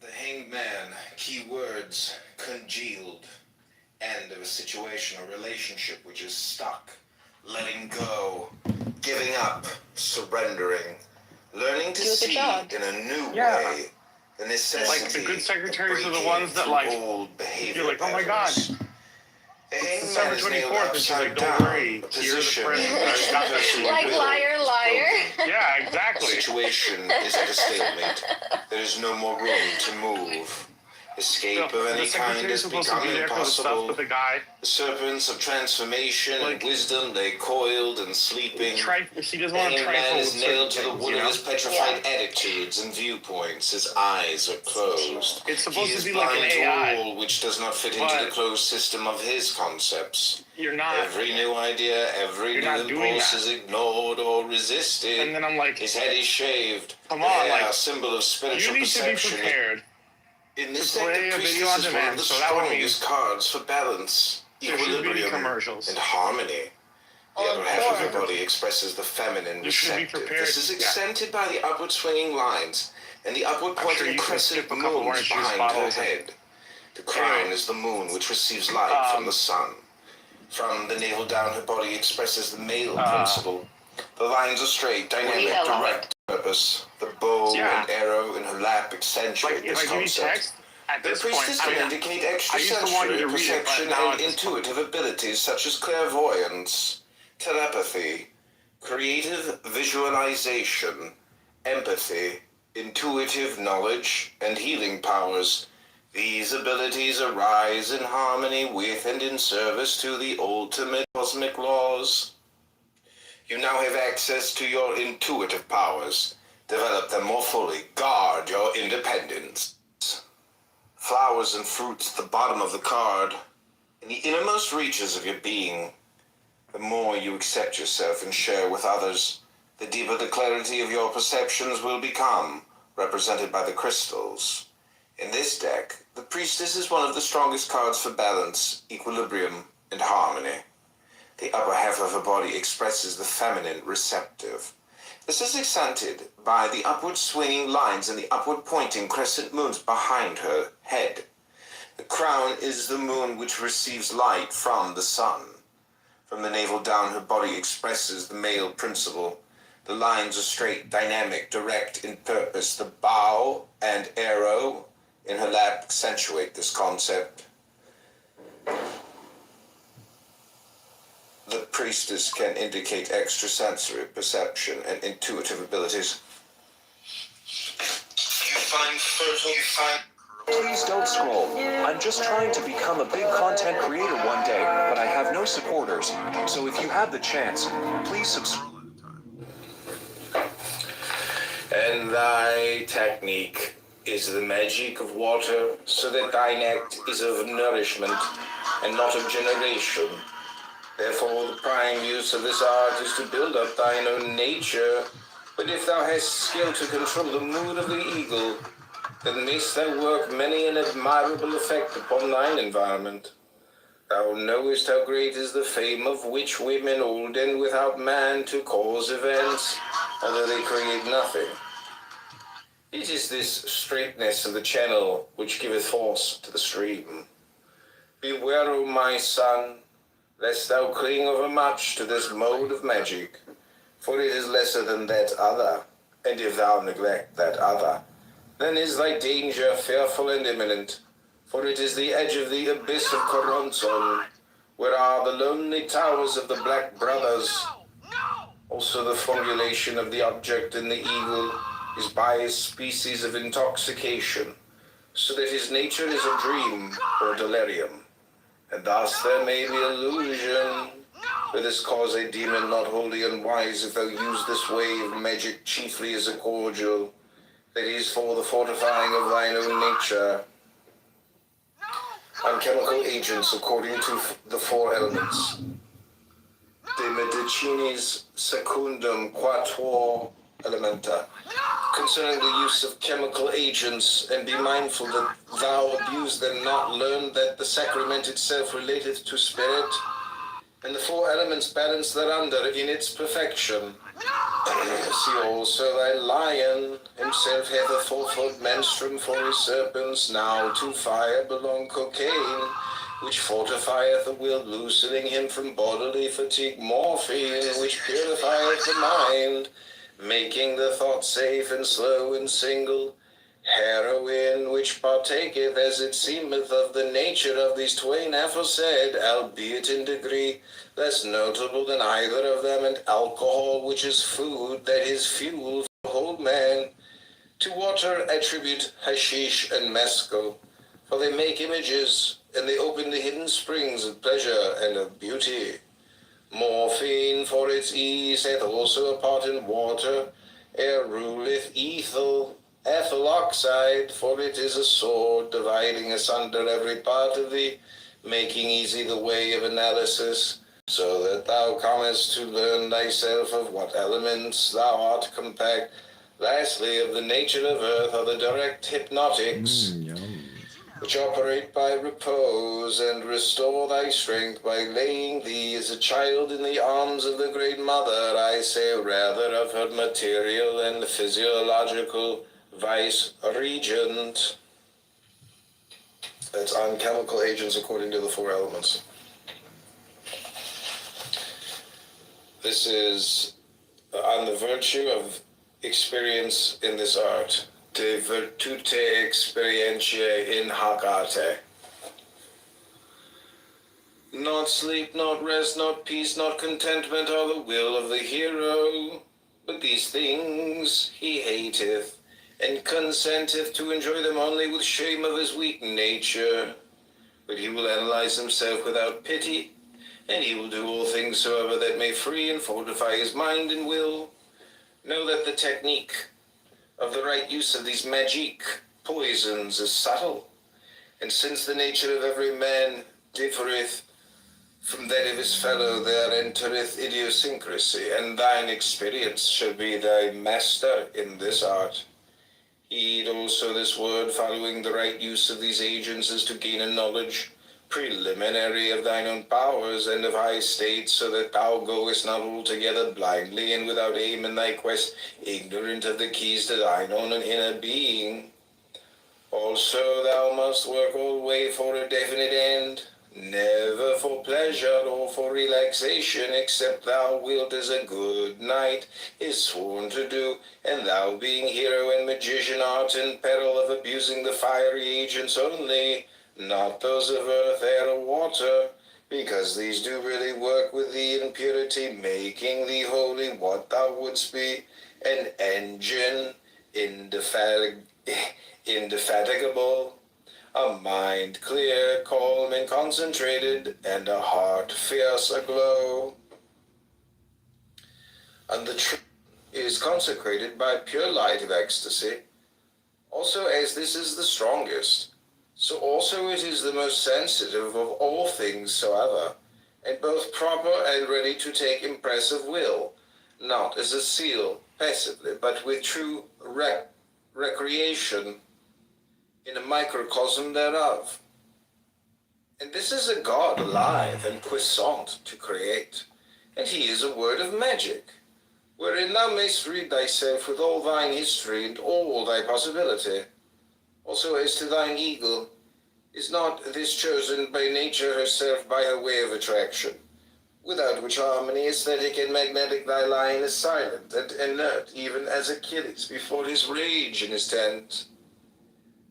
The Hanged Man, keywords, congealed, end of a situation or relationship which is stuck, letting go, giving up, surrendering, learning to see in a new way the necessity
like the good secretaries
of
are the ones that like
old behavior
you're like, oh my god,
patterns. The
it's
Hanged Man
December
is nailed
24th, and she's like,
upside
don't
down,
worry,
a
you're the
position
president.
which
I got this.
the
like
will
liar, liar.
broken.
Yeah,
The
exactly.
situation is at a stalemate. There is no more room to move. Escape of any kind has become impossible.
With the guy.
The serpents of transformation and wisdom lay coiled and sleeping.
She doesn't
The
want to
Hanged Man
trifle
is
with
nailed to the
certain
wood
things,
of his petrified attitudes and viewpoints. His eyes are closed.
It's supposed
He
to
is
be like an
blind to
AI,
all which does not fit into the closed system of his concepts.
You're not.
Every new idea, every new impulse is ignored or resisted.
And then I'm like,
his head is shaved.
Come on, like,
a symbol of spiritual
you need to be
perception.
prepared.
In this
to
deck,
play
the
a video
priestess
on
is one
demand,
of the
so that would mean
strongest cards for balance,
there should be
equilibrium,
commercials.
and harmony. The other half of the body expresses the feminine
You should be
receptive.
prepared.
This is accented by the upward swinging lines and the upward
I'm
pointing
sure you can
crescent
skip a couple
moons
orange juice
behind her
bottles and-
head. The crown is the moon which receives light from the sun. From the navel down, her body expresses the male principle. The lines are straight, dynamic, direct purpose. The bow and arrow in her lap accentuate
Like, if
this
I give you
concept.
text, at
The
this point,
priestess
I
can
mean,
indicate
I used to want you
extrasensory
to read it,
perception
but now
and
it's
intuitive abilities such as clairvoyance, telepathy, creative visualization, empathy, intuitive knowledge, and healing powers. These abilities arise in harmony with and in service to the ultimate cosmic laws. You now have access to your intuitive powers. Develop them more fully. Guard your independence. Flowers and fruits at the bottom of the card. In the innermost reaches of your being, the more you accept yourself and share with others, the deeper the clarity of your perceptions will become, represented by the crystals. In this deck, the priestess is one of the strongest cards for balance, equilibrium, and harmony. The upper half of her body expresses the feminine receptive. This is accented by the upward swinging lines and the upward pointing crescent moons behind her head. The crown is the moon which receives light from the sun. From the navel down, her body expresses the male principle. The lines are straight, dynamic, direct in purpose. The bow and arrow in her lap accentuate this concept. The priestess can indicate extrasensory perception and intuitive abilities. You find fertile,
Please don't scroll. I'm just trying to become a big content creator one day, but I have no supporters. So if you have the chance, please subscribe.
And thy technique is the magic of water, so that thine act is of nourishment and not of generation. Therefore, the prime use of this art is to build up thine own nature. But if thou hast skill to control the mood of the eagle, then mayst thou work many an admirable effect upon thine environment. Thou knowest how great is the fame of witch women old and without man to cause events, although they create nothing. It is this straightness of the channel which giveth force to the stream. Beware, O my son, lest thou cling overmuch to this mode of magic, for it is lesser than that other, and if thou neglect that other, then is thy danger fearful and imminent, for it is the edge of the abyss of Coronson, where are the lonely towers of the Black Brothers. Also the formulation of the object in the eagle is by a species of intoxication, so that his nature is a dream or delirium, and thus there may be illusion. For this cause I deem it not wholly unwise if thou use this way of magic chiefly as a cordial, that is for the fortifying of thine own nature. On chemical agents according to the four elements. De medicinis secundum quatuor elementa. Concerning the use of chemical agents, and be mindful that thou abuse them not, learn that the sacrament itself relateth to spirit, and the four elements balance thereunder in its perfection. See also thy lion himself hath a fourfold menstruum for his serpents. Now to fire belong cocaine, which fortifieth the will, loosening him from bodily fatigue. Morphine, which purifieth the mind, making the thought safe and slow and single. Heroin, which partaketh as it seemeth of the nature of these twain aforesaid, albeit in degree less notable than either of them. And alcohol, which is food, that is fuel for the whole man. To water attribute hashish and mescal, for they make images, and they open the hidden springs of pleasure and of beauty. Morphine, for its ease, hath also a part in water, ere ruleth ethyl oxide, for it is a sword, dividing asunder every part of thee, making easy the way of analysis, so that thou comest to learn thyself of what elements thou art compact. Lastly, of the nature of earth are the direct hypnotics, which operate by repose, and restore thy strength by laying thee as a child in the arms of the Great Mother, I say rather of her material and physiological vice-regent. That's on chemical agents according to the four elements. This is on the virtue of experience in this art. de virtute experientiae in hac arte. Not sleep, not rest, not peace, not contentment are the will of the hero, but these things he hateth, and consenteth to enjoy them only with shame of his weak nature. But he will analyze himself without pity, and he will do all things soever that may free and fortify his mind and will. Know that the technique of the right use of these magic poisons is subtle, and since the nature of every man differeth from that of his fellow, there entereth idiosyncrasy, and thine experience shall be thy master in this art. Heed also this word, following the right use of these agents is to gain a knowledge preliminary of thine own powers and of high state, so that thou goest not altogether blindly and without aim in thy quest, ignorant of the keys to thine own inner being. Also thou must work alway for a definite end, never for pleasure or for relaxation, except thou wilt as a good knight is sworn to do, and thou being hero and magician art in peril of abusing the fiery agents only, not those of earth, air, or water, because these do really work with thee in purity, making thee holy what thou wouldst be, an engine indefatigable, a mind clear, calm, and concentrated, and a heart fierce aglow. And the truth is consecrated by pure light of ecstasy. Also, as this is the strongest, so also it is the most sensitive of all things soever, and both proper and ready to take impressive will, not as a seal passively, but with true recreation in a microcosm thereof. And this is a God alive and puissant to create, and he is a word of magic, wherein thou mayst read thyself with all thine history and all thy possibility. Also as to thine eagle, is not this chosen by nature herself by her way of attraction, without which harmony, aesthetic and magnetic, thy lion is silent and inert, even as Achilles before his rage in his tent.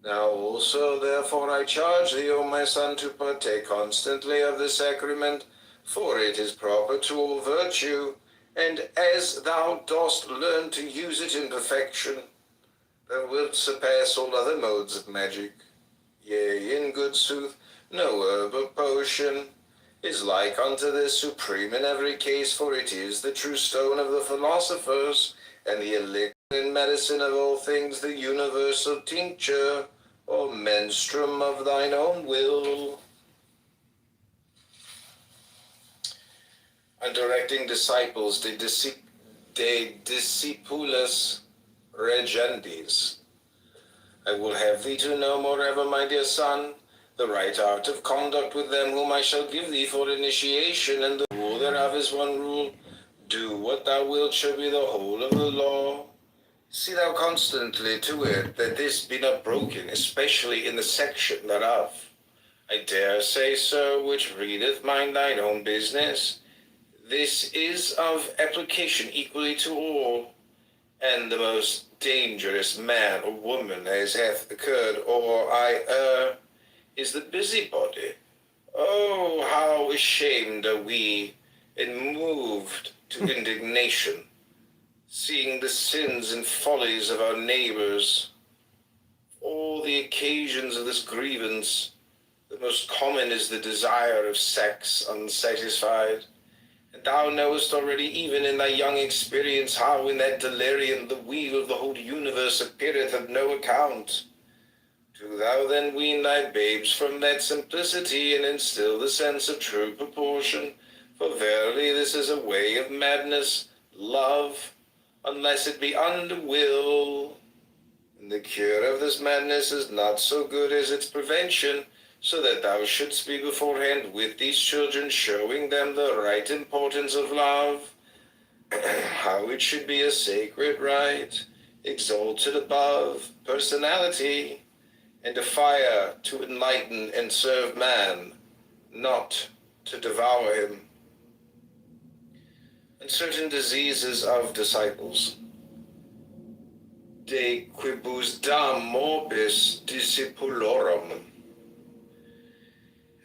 Now also, therefore, I charge thee, O my son, to partake constantly of the sacrament, for it is proper to all virtue, and as thou dost learn to use it in perfection, thou wilt surpass all other modes of magic. Yea, in good sooth, no herb or potion is like unto this, supreme in every case, for it is the true stone of the philosophers, and the elixir and medicine of all things, the universal tincture or menstruum of thine own will. And directing disciples de discipulis regendis. I will have thee to know moreover, my dear son, the right art of conduct with them whom I shall give thee for initiation, and the rule thereof is one rule: do what thou wilt shall be the whole of the law. See thou constantly to it that this be not broken, especially in the section thereof. I dare say, sir, which readeth mind thine own business, this is of application equally to all, and the most dangerous man or woman as hath occurred, or I err, is the busybody. Oh, how ashamed are we, and moved to indignation, seeing the sins and follies of our neighbors. All the occasions of this grievance, the most common is the desire of sex unsatisfied. And thou knowest already, even in thy young experience, how in that delirium the wheel of the whole universe appeareth of no account. Do thou then wean thy babes from that simplicity, and instill the sense of true proportion, for verily this is a way of madness, love, unless it be under will. And the cure of this madness is not so good as its prevention, so that thou shouldst be beforehand with these children, showing them the right importance of love, how it should be a sacred right, exalted above personality, and a fire to enlighten and serve man, not to devour him. And certain diseases of disciples. de quibus dam morbis discipulorum.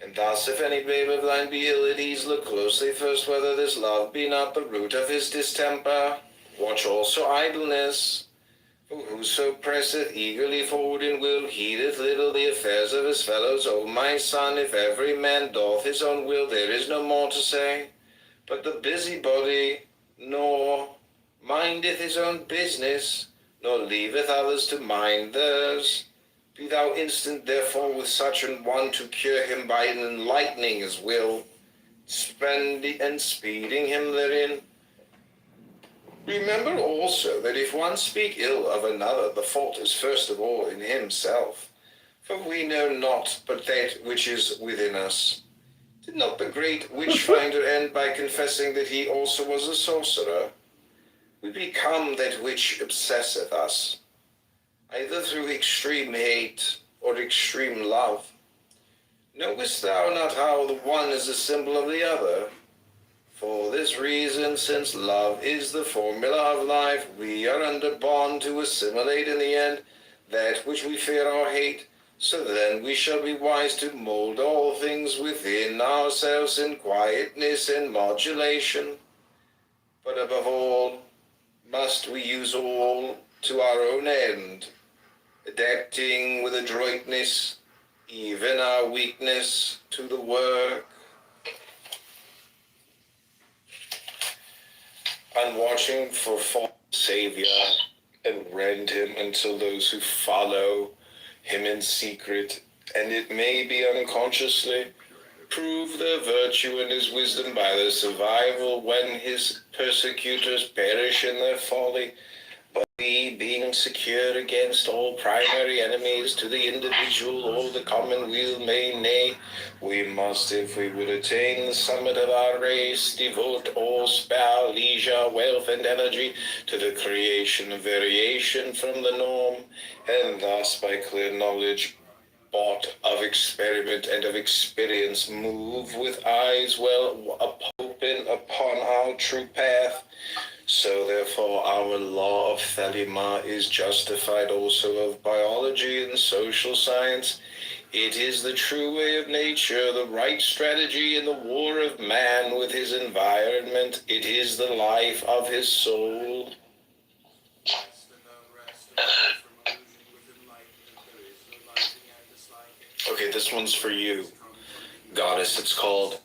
And thus, if any babe of thine be ill at ease, look closely first whether this love be not the root of his distemper. Watch also idleness. For whoso presseth eagerly forward in will heedeth little the affairs of his fellows. O my son, if every man doth his own will, there is no more to say. But the busybody nor mindeth his own business, nor leaveth others to mind theirs. Be thou instant therefore with such an one to cure him by enlightening his will, spending and speeding him therein. Remember also that if one speak ill of another, the fault is first of all in himself. For we know not but that which is within us. Did not the great witch-finder end by confessing that he also was a sorcerer? We become that which obsesseth us, either through extreme hate or extreme love. Knowest thou not how the one is a symbol of the other? For this reason, since love is the formula of life, we are under bond to assimilate in the end that which we fear or hate. So then we shall be wise to mold all things within ourselves in quietness and modulation. But above all, must we use all to our own end, adapting with adroitness even our weakness to the work. On watching for false Savior, and rend him until those who follow him in secret, and it may be unconsciously, prove their virtue and his wisdom by their survival when his persecutors perish in their folly. But we, being secure against all primary enemies to the individual or the commonweal, nay, we must, if we would attain the summit of our race, devote all spare leisure, wealth, and energy to the creation of variation from the norm, and thus by clear knowledge, bought of experiment and of experience, move with eyes well open upon our true path. So therefore our law of Thelema is justified also of biology and social science. It is the true way of nature, the right strategy in the war of man with his environment. It is the life of his soul. Okay, this one's for you, Goddess. It's called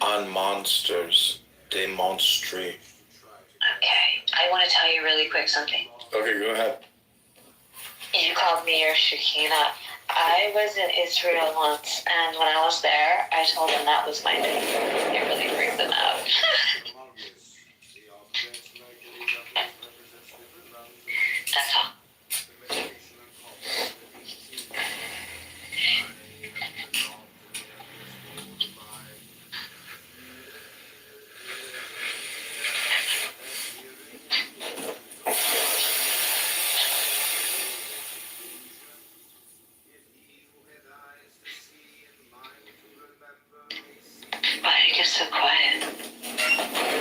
On Monsters de Monstri.
Okay, I want to tell you really quick something.
Okay, go ahead.
You called me your Shekinah. I was in Israel once, and when I was there, I told them that was my name. It really freaked them out. That's all. Why did it get so quiet?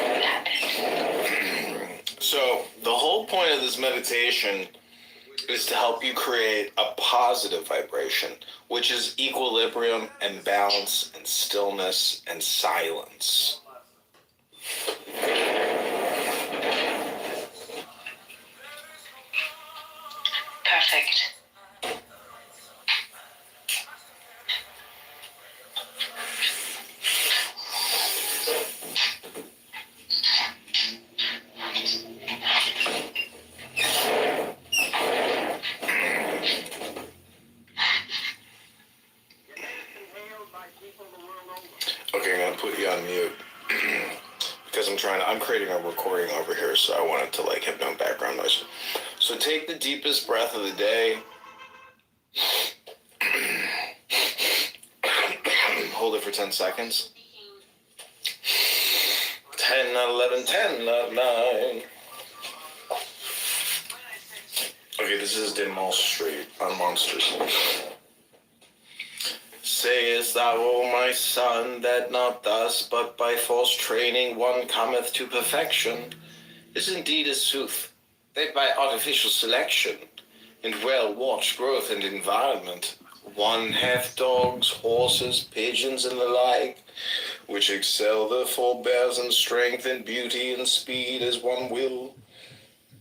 What happened?
So the whole point of this meditation is to help you create a positive vibration, which is equilibrium and balance and stillness and silence.
Perfect.
Okay, I'm gonna put you on mute because I'm creating a recording over here, so I want it to like have no background noise. So take the deepest breath of the day. Hold it for 10 seconds. 10, not 11, 10, not 9. Okay, this is Demonstrate on Monsters. Sayest thou, O my son, that not thus, but by false training one cometh to perfection, is indeed a sooth.
that by artificial selection and well-watched growth and environment, one hath dogs, horses, pigeons, and the like, which excel their forebears in strength and beauty and speed as one will.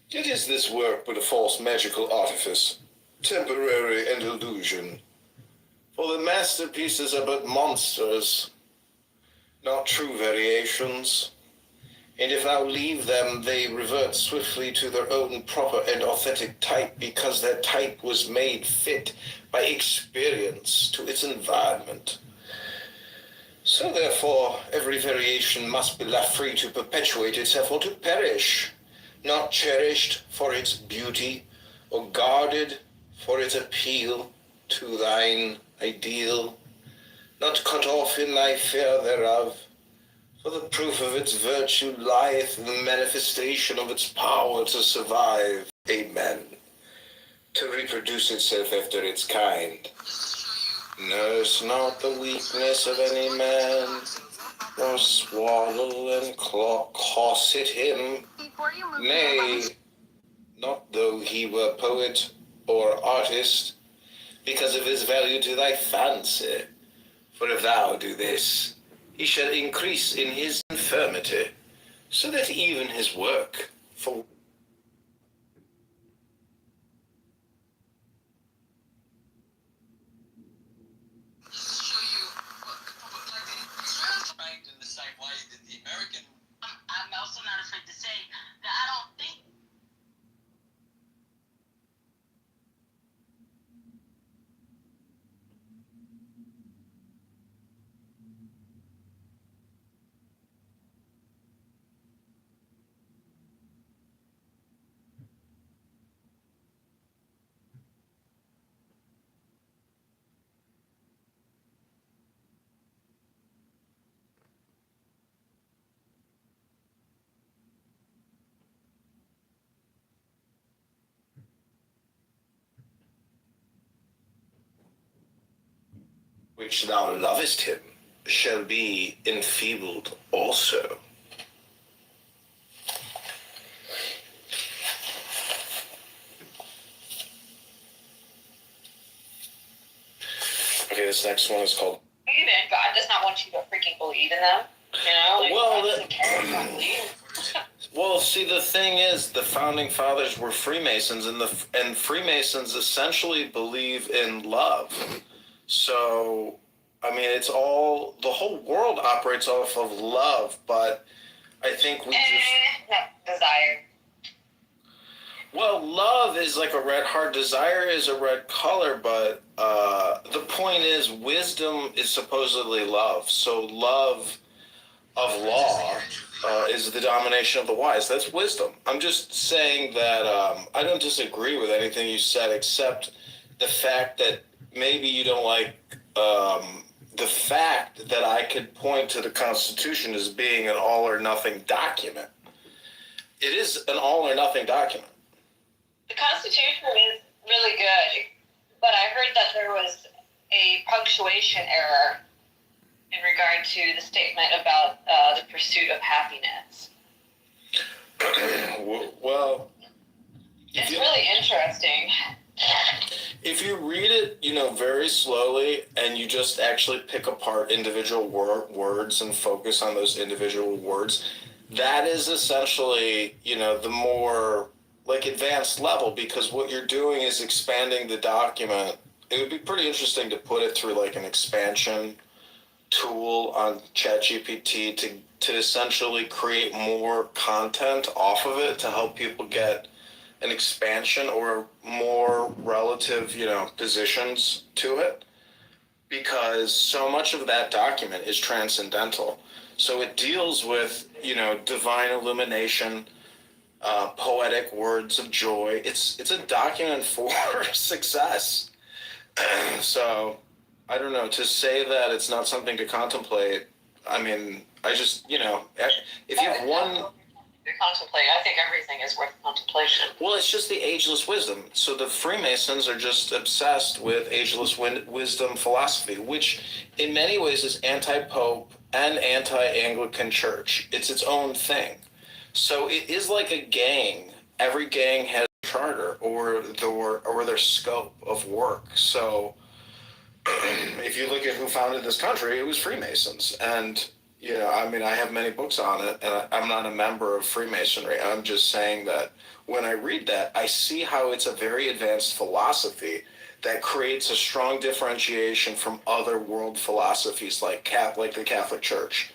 Yet is this work but a false magical artifice, temporary and illusion. For the masterpieces are but monsters, not true variations. And if thou leave them, they revert swiftly to their own proper and authentic type, because that type was made fit by experience to its environment. So therefore, every variation must be left free to perpetuate itself or to perish, not cherished for its beauty or guarded for its appeal to thine ideal, not cut off in thy fear thereof. For the proof of its virtue lieth in the manifestation of its power to survive, amen, to reproduce itself after its kind. Nurse not the weakness of any man, nor swaddle and corset him, nay, not though he were poet or artist, because of his value to thy fancy. For if thou do this, he shall increase in his infirmity, so that even his work for
in the same way that the American. I'm also not afraid to say that I don't think.
which thou lovest him shall be enfeebled also. Okay, this next one is called.
God does not want you to freaking believe in them. You know, like,
Well,
God doesn't care if you don't believe.
Well, see, the thing is, the founding fathers were Freemasons, and Freemasons essentially believe in love. So, I mean, it's all, the whole world operates off of love, but I think we just...
No, desire.
Well, love is like a red heart. Desire is a red color, but the point is, wisdom is supposedly love. So love of law is the domination of the wise. That's wisdom. I'm just saying that I don't disagree with anything you said, except the fact that maybe you don't like the fact that I could point to the Constitution as being an all-or-nothing document. It is an all-or-nothing document.
The Constitution is really good, but I heard that there was a punctuation error in regard to the statement about the pursuit of happiness.
Well,
it's really interesting.
If you read it, very slowly, and you just actually pick apart individual words and focus on those individual words, that is essentially, the more advanced level, because what you're doing is expanding the document. It would be pretty interesting to put it through an expansion tool on ChatGPT to essentially create more content off of it to help people get an expansion or more relative, positions to it, because so much of that document is transcendental. So it deals with, divine illumination, poetic words of joy. It's a document for success. So I don't know, to say that it's not something to contemplate. I mean, I just, if you have one...
To contemplate, I think everything is worth contemplation.
Well, it's just the ageless wisdom. So the Freemasons are just obsessed with ageless wisdom philosophy, which in many ways is anti-Pope and anti-Anglican Church. It's its own thing. So it is like a gang, every gang has a charter or their scope of work. So if you look at who founded this country, it was Freemasons. And, you know, I mean, I have many books on it, and I'm not a member of Freemasonry. I'm just saying that when I read that, I see how it's a very advanced philosophy that creates a strong differentiation from other world philosophies like the Catholic Church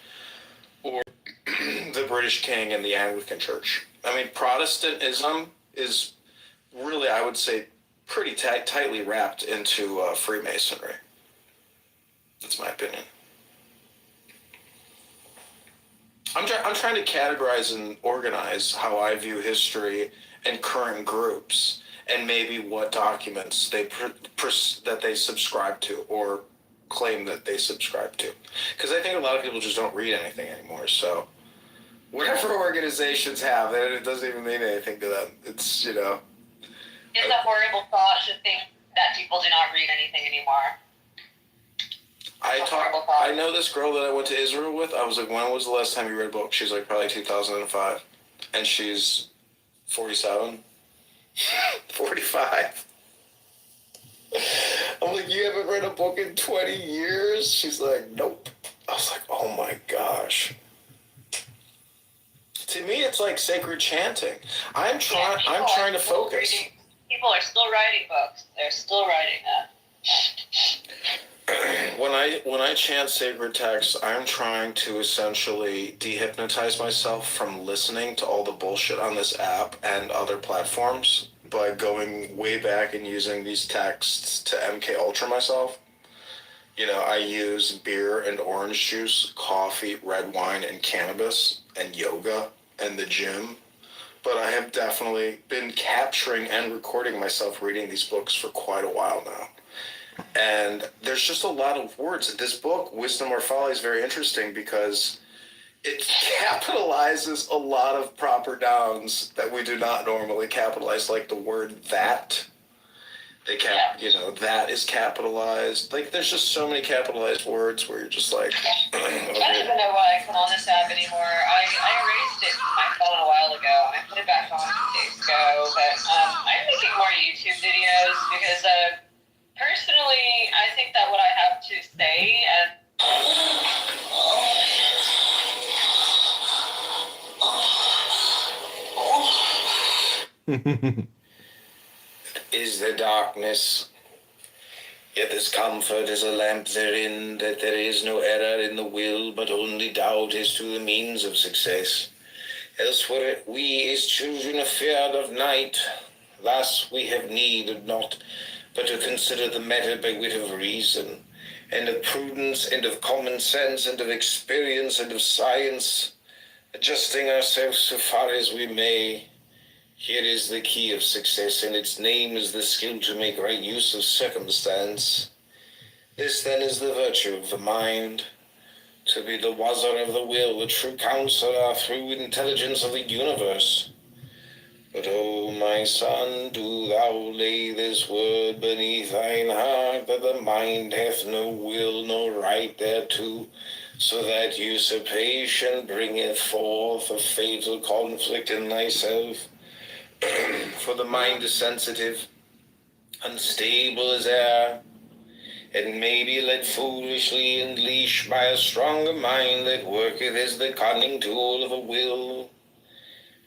or the British King and the Anglican Church. I mean, Protestantism is really, I would say, pretty tightly wrapped into Freemasonry. That's my opinion. I'm trying to categorize and organize how I view history and current groups, and maybe what documents that they subscribe to or claim that they subscribe to. Because I think a lot of people just don't read anything anymore. So whatever organizations have, it doesn't even mean anything to them. It's, you know.
It's a horrible thought to think that people do not read anything anymore.
I know this girl that I went to Israel with. I was like, when was the last time you read a book? She's like, probably 2005. And she's 47. 45. I'm like, you haven't read a book in 20 years? She's like, nope. I was like, oh my gosh. To me, it's like sacred chanting. I'm trying to focus.
People are still writing books. They're still writing that.
When I chant sacred texts, I'm trying to essentially dehypnotize myself from listening to all the bullshit on this app and other platforms by going way back and using these texts to MK Ultra myself. You know, I use beer and orange juice, coffee, red wine, and cannabis, and yoga, and the gym. But I have definitely been capturing and recording myself reading these books for quite a while now. And there's just a lot of words. This book, Wisdom or Folly, is very interesting because it capitalizes a lot of proper nouns that we do not normally capitalize, like the word that. You know, that is capitalized. Like, there's just so many capitalized words where you're just like,
okay. I don't even know why I come on this app anymore. I erased it from my phone a while ago. I put it back on a few days ago. But I'm making more YouTube videos because personally, I think that what I have to say
and is the darkness, yet this comfort is a lamp therein, that there is no error in the will, but only doubt as to the means of success. Else were it we as children afeard of night. Thus we have need not but to consider the matter by wit of reason, and of prudence, and of common sense, and of experience, and of science, adjusting ourselves so far as we may. Here is the key of success, and its name is the skill to make right use of circumstance. This then is the virtue of the mind, to be the wazzer of the will, the true counselor through intelligence of the universe. But, O my son, do thou lay this word beneath thine heart, that the mind hath no will nor right thereto, so that usurpation bringeth forth a fatal conflict in thyself. For the mind is sensitive, unstable as air, and may be led foolishly and leashed by a stronger mind that worketh as the cunning tool of a will.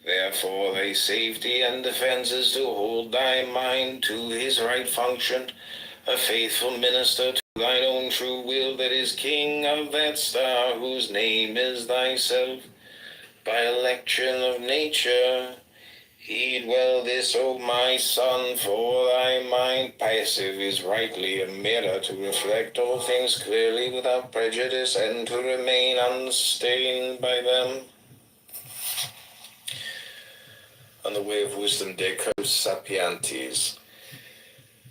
Therefore thy safety and defense is to hold thy mind to his right function, a faithful minister to thine own true will, that is king of that star whose name is thyself. By election of nature, heed well this, O my son, for thy mind passive is rightly a mirror to reflect all things clearly without prejudice, and to remain unstained by them. On the way of wisdom, De Curs Sapientis.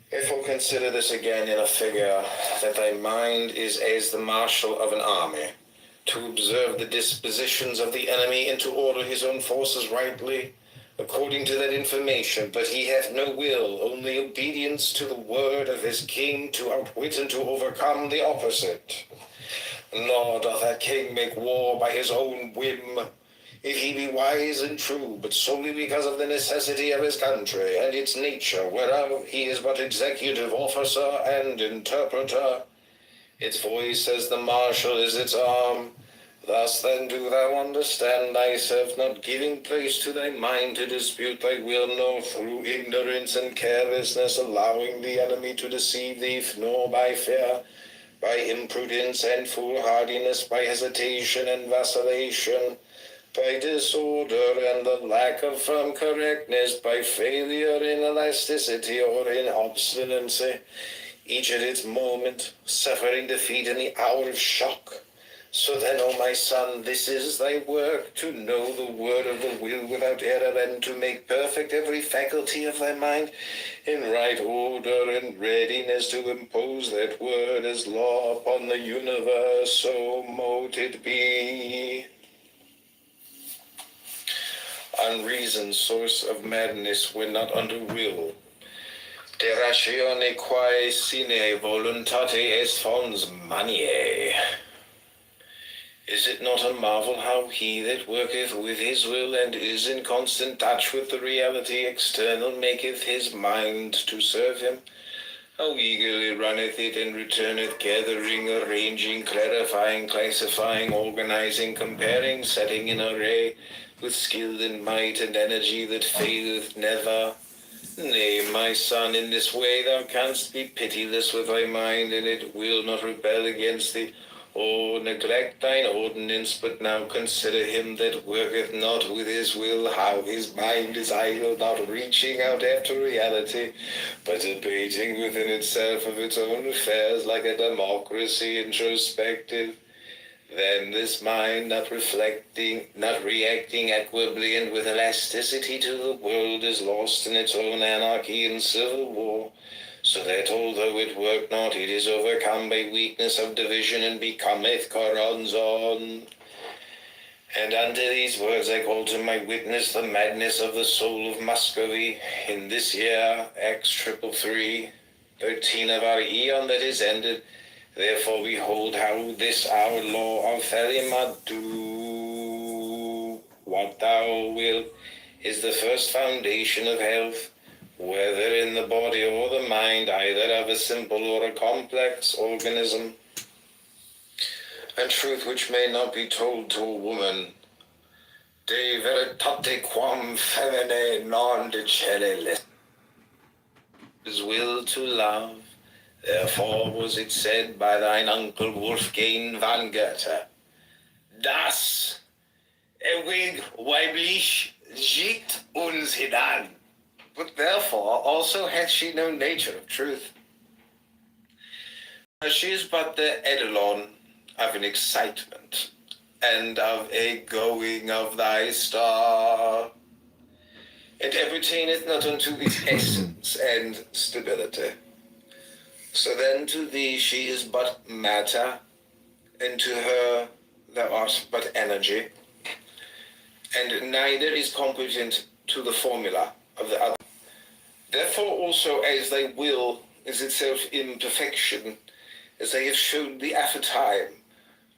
If we'll consider this again in a figure, that thy mind is as the marshal of an army, to observe the dispositions of the enemy, and to order his own forces rightly, according to that information, but he hath no will, only obedience to the word of his king, to outwit and to overcome the opposite. Nor doth that king make war by his own whim. if he be wise and true, but solely because of the necessity of his country and its nature, whereof he is but executive officer and interpreter. Its voice as the marshal is its arm. Thus then do thou understand thyself, not giving place to thy mind to dispute thy will, nor through ignorance and carelessness allowing the enemy to deceive thee, nor by fear, by imprudence and foolhardiness, by hesitation and vacillation, by disorder and the lack of firm correctness, by failure in elasticity or in obstinacy, each at its moment, suffering defeat in the hour of shock. So then, O my son, this is thy work, to know the word of the will without error, and to make perfect every faculty of thy mind in right order and readiness to impose that word as law upon the universe, so mote it be. Unreason, source of madness, when not under will. De ratione quae sine voluntate est fons maniae. Is it not a marvel how he that worketh with his will and is in constant touch with the reality external maketh his mind to serve him? How eagerly runneth it and returneth, gathering, arranging, clarifying, classifying, organizing, comparing, setting in array, with skill and might and energy that faileth never. Nay, my son, in this way thou canst be pitiless with thy mind, and it will not rebel against thee. Oh, neglect thine ordinance, but now consider him that worketh not with his will, how his mind is idle, not reaching out after reality, but debating within itself of its own affairs like a democracy introspective. Then this mind, not reflecting, not reacting equably and with elasticity to the world, is lost in its own anarchy and civil war, so that although it work not, it is overcome by weakness of division and becometh corazon. And unto these words I call to my witness the madness of the soul of Muscovy in this year, X333, 13 of our eon that is ended. Therefore behold how this our law of Thelema do what thou wilt is the first foundation of health, whether in the body or the mind, either of a simple or a complex organism. And truth which may not be told to a woman, de veritate quam femine non dicere is will to love. Therefore was it said by thine uncle Wolfgang van Goethe, das ewig weiblich sieht uns hinan. But therefore also hath she no nature of truth. She is but the eidolon of an excitement, and of a going of thy star. It appertaineth not unto its essence and stability. So then to thee she is but matter, and to her thou art but energy, and neither is competent to the formula of the other. Therefore also as thy will is itself imperfection, as I have showed thee aforetime,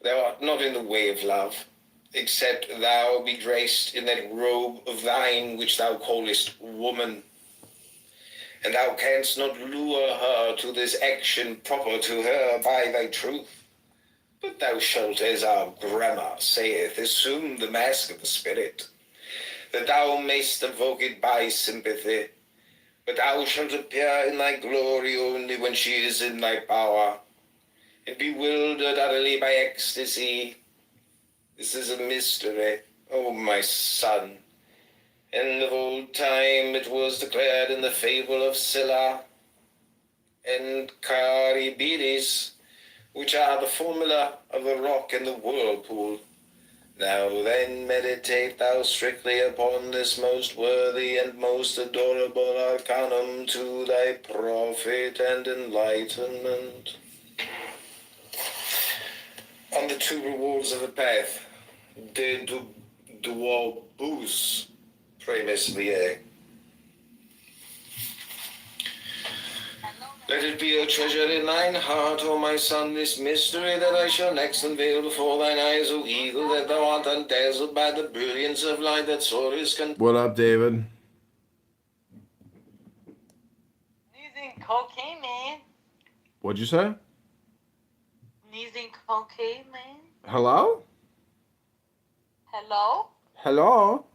thou art not in the way of love, except thou be dressed in that robe of thine which thou callest woman. And thou canst not lure her to this action proper to her by thy truth. But thou shalt, as our grammar saith, assume the mask of the spirit, that thou mayst evoke it by sympathy. But thou shalt appear in thy glory only when she is in thy power, and bewildered utterly by ecstasy. This is a mystery, O my son. And of old time it was declared in the fable of Scylla and Charybdis, which are the formula of the rock and the whirlpool. Now then meditate thou strictly upon this most worthy and most adorable arcanum to thy profit and enlightenment. On the two rewards of the path, de duobus premis viae. Let it be a treasure in thine heart, O my son, this mystery that I shall next unveil before thine eyes, O eagle, that thou art undazzled by the brilliance of light that soarest.
What up, David?
Using cocaine, man.
What'd you say?
Using cocaine, man.
Hello?
Hello?
Hello?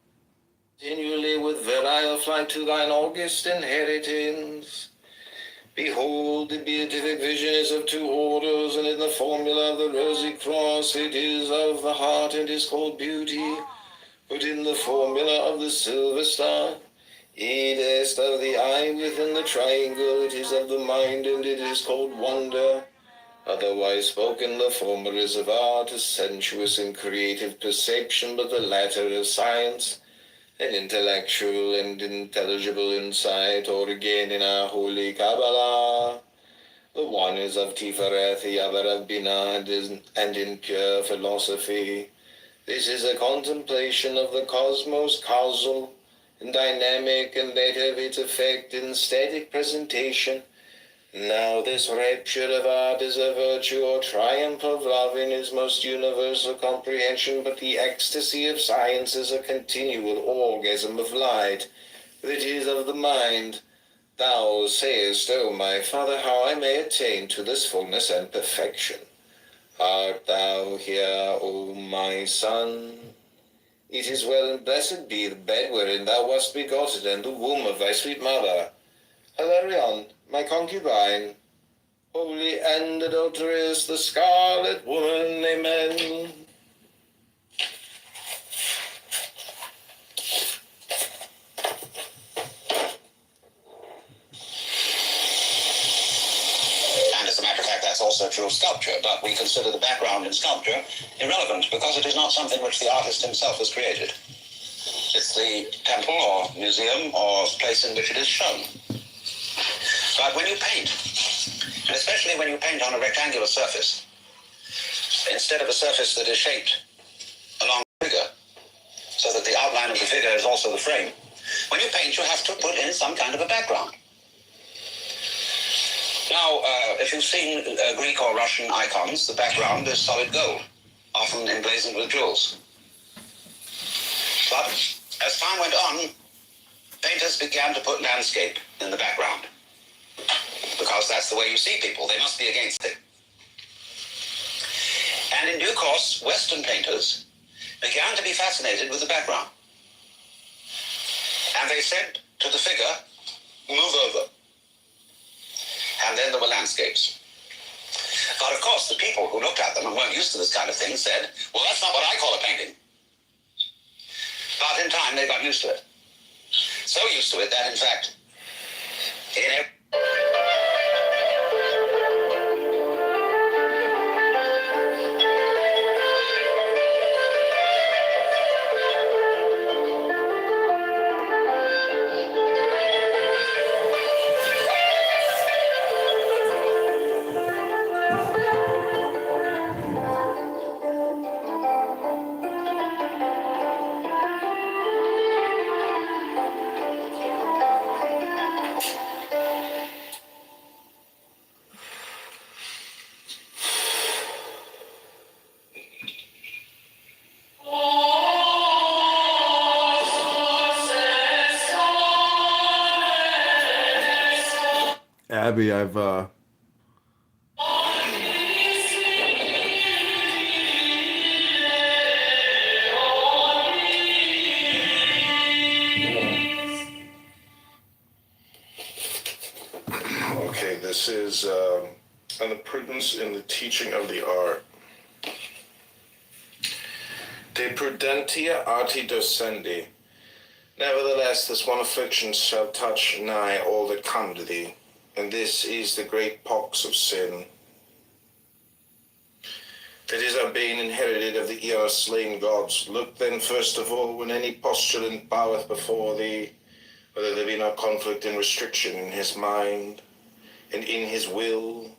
Continually with virile flight to thine august inheritance. Behold, the beatific vision is of two orders, and in the formula of the rosy cross it is of the heart and is called beauty. But in the formula of the silver star, it is of the eye within the triangle, it is of the mind, and it is called wonder. Otherwise spoken, the former is of art, a sensuous and creative perception, but the latter of science, an intellectual and intelligible insight, or again in our holy Kabbalah. The one is of Tifereth, the other of Binah, and in pure philosophy. This is a contemplation of the cosmos, causal and dynamic, and that of its effect in static presentation. Now this rapture of art is a virtue or triumph of love in its most universal comprehension, but the ecstasy of science is a continual orgasm of light, that is of the mind. Thou sayest, O my Father, how I may attain to this fullness and perfection. Art thou here, O my son? It is well, and blessed be the bed wherein thou wast begotten, and the womb of thy sweet mother. Hilarion, my concubine, holy and adulterous, the scarlet woman, amen.
And as a matter of fact, that's also true of sculpture, but we consider the background in sculpture irrelevant because it is not something which the artist himself has created. It's the temple or museum or place in which it is shown. But when you paint, and especially when you paint on a rectangular surface, instead of a surface that is shaped along the figure, so that the outline of the figure is also the frame, when you paint, you have to put in some kind of a background. Now, if you've seen Greek or Russian icons, the background is solid gold, often emblazoned with jewels. But as time went on, painters began to put landscape in the background, because that's the way you see people. They must be against it. And in due course, Western painters began to be fascinated with the background. And they said to the figure, move over. And then there were landscapes. But of course, the people who looked at them and weren't used to this kind of thing said, well, that's not what I call a painting. But in time, they got used to it. So used to it that, in fact, in every...
Abby, I've
Okay, this is on the prudence in the teaching of the art. De prudentia arti docendi. Nevertheless, this one affliction shall touch nigh all that come to thee, and this is the great pox of sin. That is our bane inherited of the ear slain gods. Look then first of all, when any postulant boweth before thee, whether there be not conflict and restriction in his mind and in his will.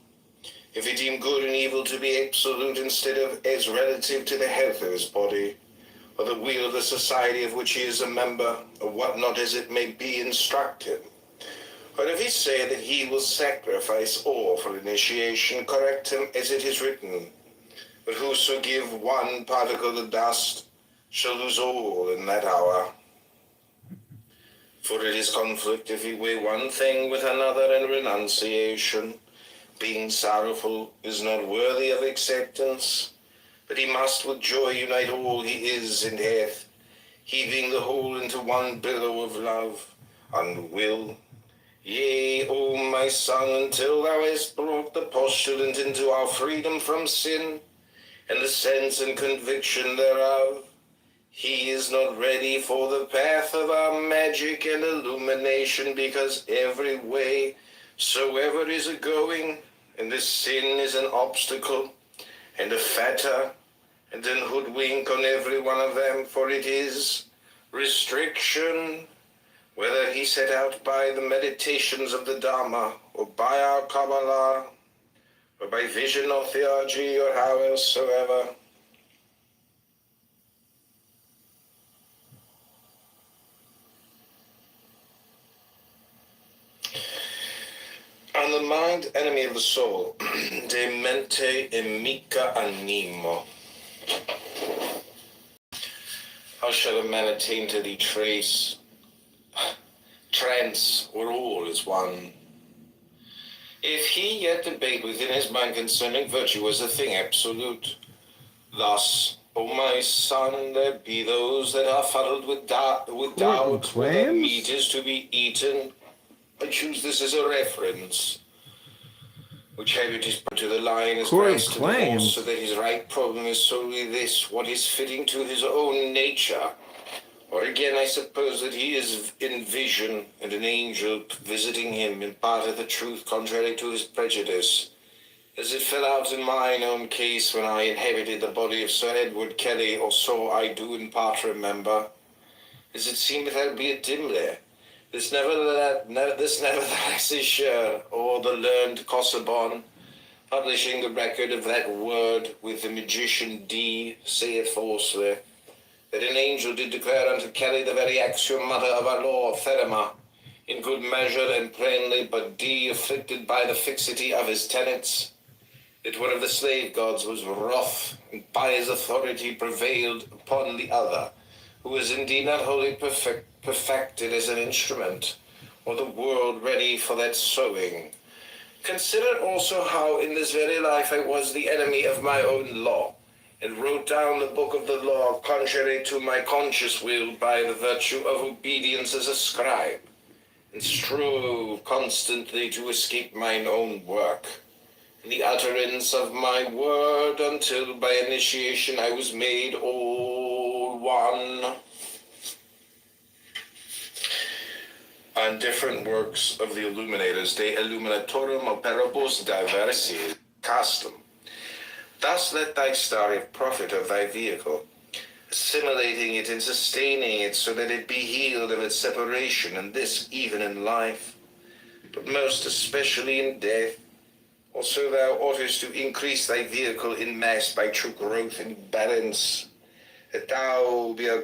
If he deem good and evil to be absolute instead of as relative to the health of his body, or the weal of the society of which he is a member, or what not as it may be, instruct him. But if he say that he will sacrifice all for initiation, correct him as it is written. But whoso give one particle of dust shall lose all in that hour. For it is conflict if he weigh one thing with another, and renunciation, being sorrowful, is not worthy of acceptance. But he must with joy unite all he is and hath, heaving the whole into one billow of love and will. Yea, O my son, until thou hast brought the postulant into our freedom from sin, and the sense and conviction thereof, he is not ready for the path of our magic and illumination, because every way soever is a going, and this sin is an obstacle, and a fetter, and an hoodwink on every one of them, for it is restriction, whether he set out by the meditations of the Dharma, or by our Kabbalah, or by vision or theology, or howsoever. And the mind, enemy of the soul, de mente amica animo. How shall a man attain to thee trace? Trance, where all is one. If he yet debate within his mind concerning virtue as a thing absolute, thus, O my son, there be those that are fuddled with doubt whether meat is to be eaten. I choose this as a reference, which habit is put to the lion is pressed to the horse, so that his right problem is solely this, what is fitting to his own nature. Or again, I suppose that he is in vision, and an angel visiting him imparteth the truth contrary to his prejudice, as it fell out in mine own case when I inhabited the body of Sir Edward Kelly, or so I do in part remember, as it seemeth albeit dimly. This nevertheless is sure, or the learned Casaubon, publishing the record of that word with the magician D, saith falsely, that an angel did declare unto Kelly the very axiomatta of our law, Therema, in good measure and plainly, but D, afflicted by the fixity of his tenets, that one of the slave gods was wroth, and by his authority prevailed upon the other, who was indeed not wholly perfected as an instrument, or the world ready for that sowing. Consider also how in this very life I was the enemy of my own law, and wrote down the book of the law contrary to my conscious will by the virtue of obedience as a scribe, and strove constantly to escape mine own work, and the utterance of my word, until by initiation I was made all one. On different works of the illuminators, de illuminatorum operibus diversi castum. Thus let thy star have profit of thy vehicle, assimilating it and sustaining it, so that it be healed of its separation, and this even in life, but most especially in death. Also thou oughtest to increase thy vehicle in mass by true growth and balance, that thou be a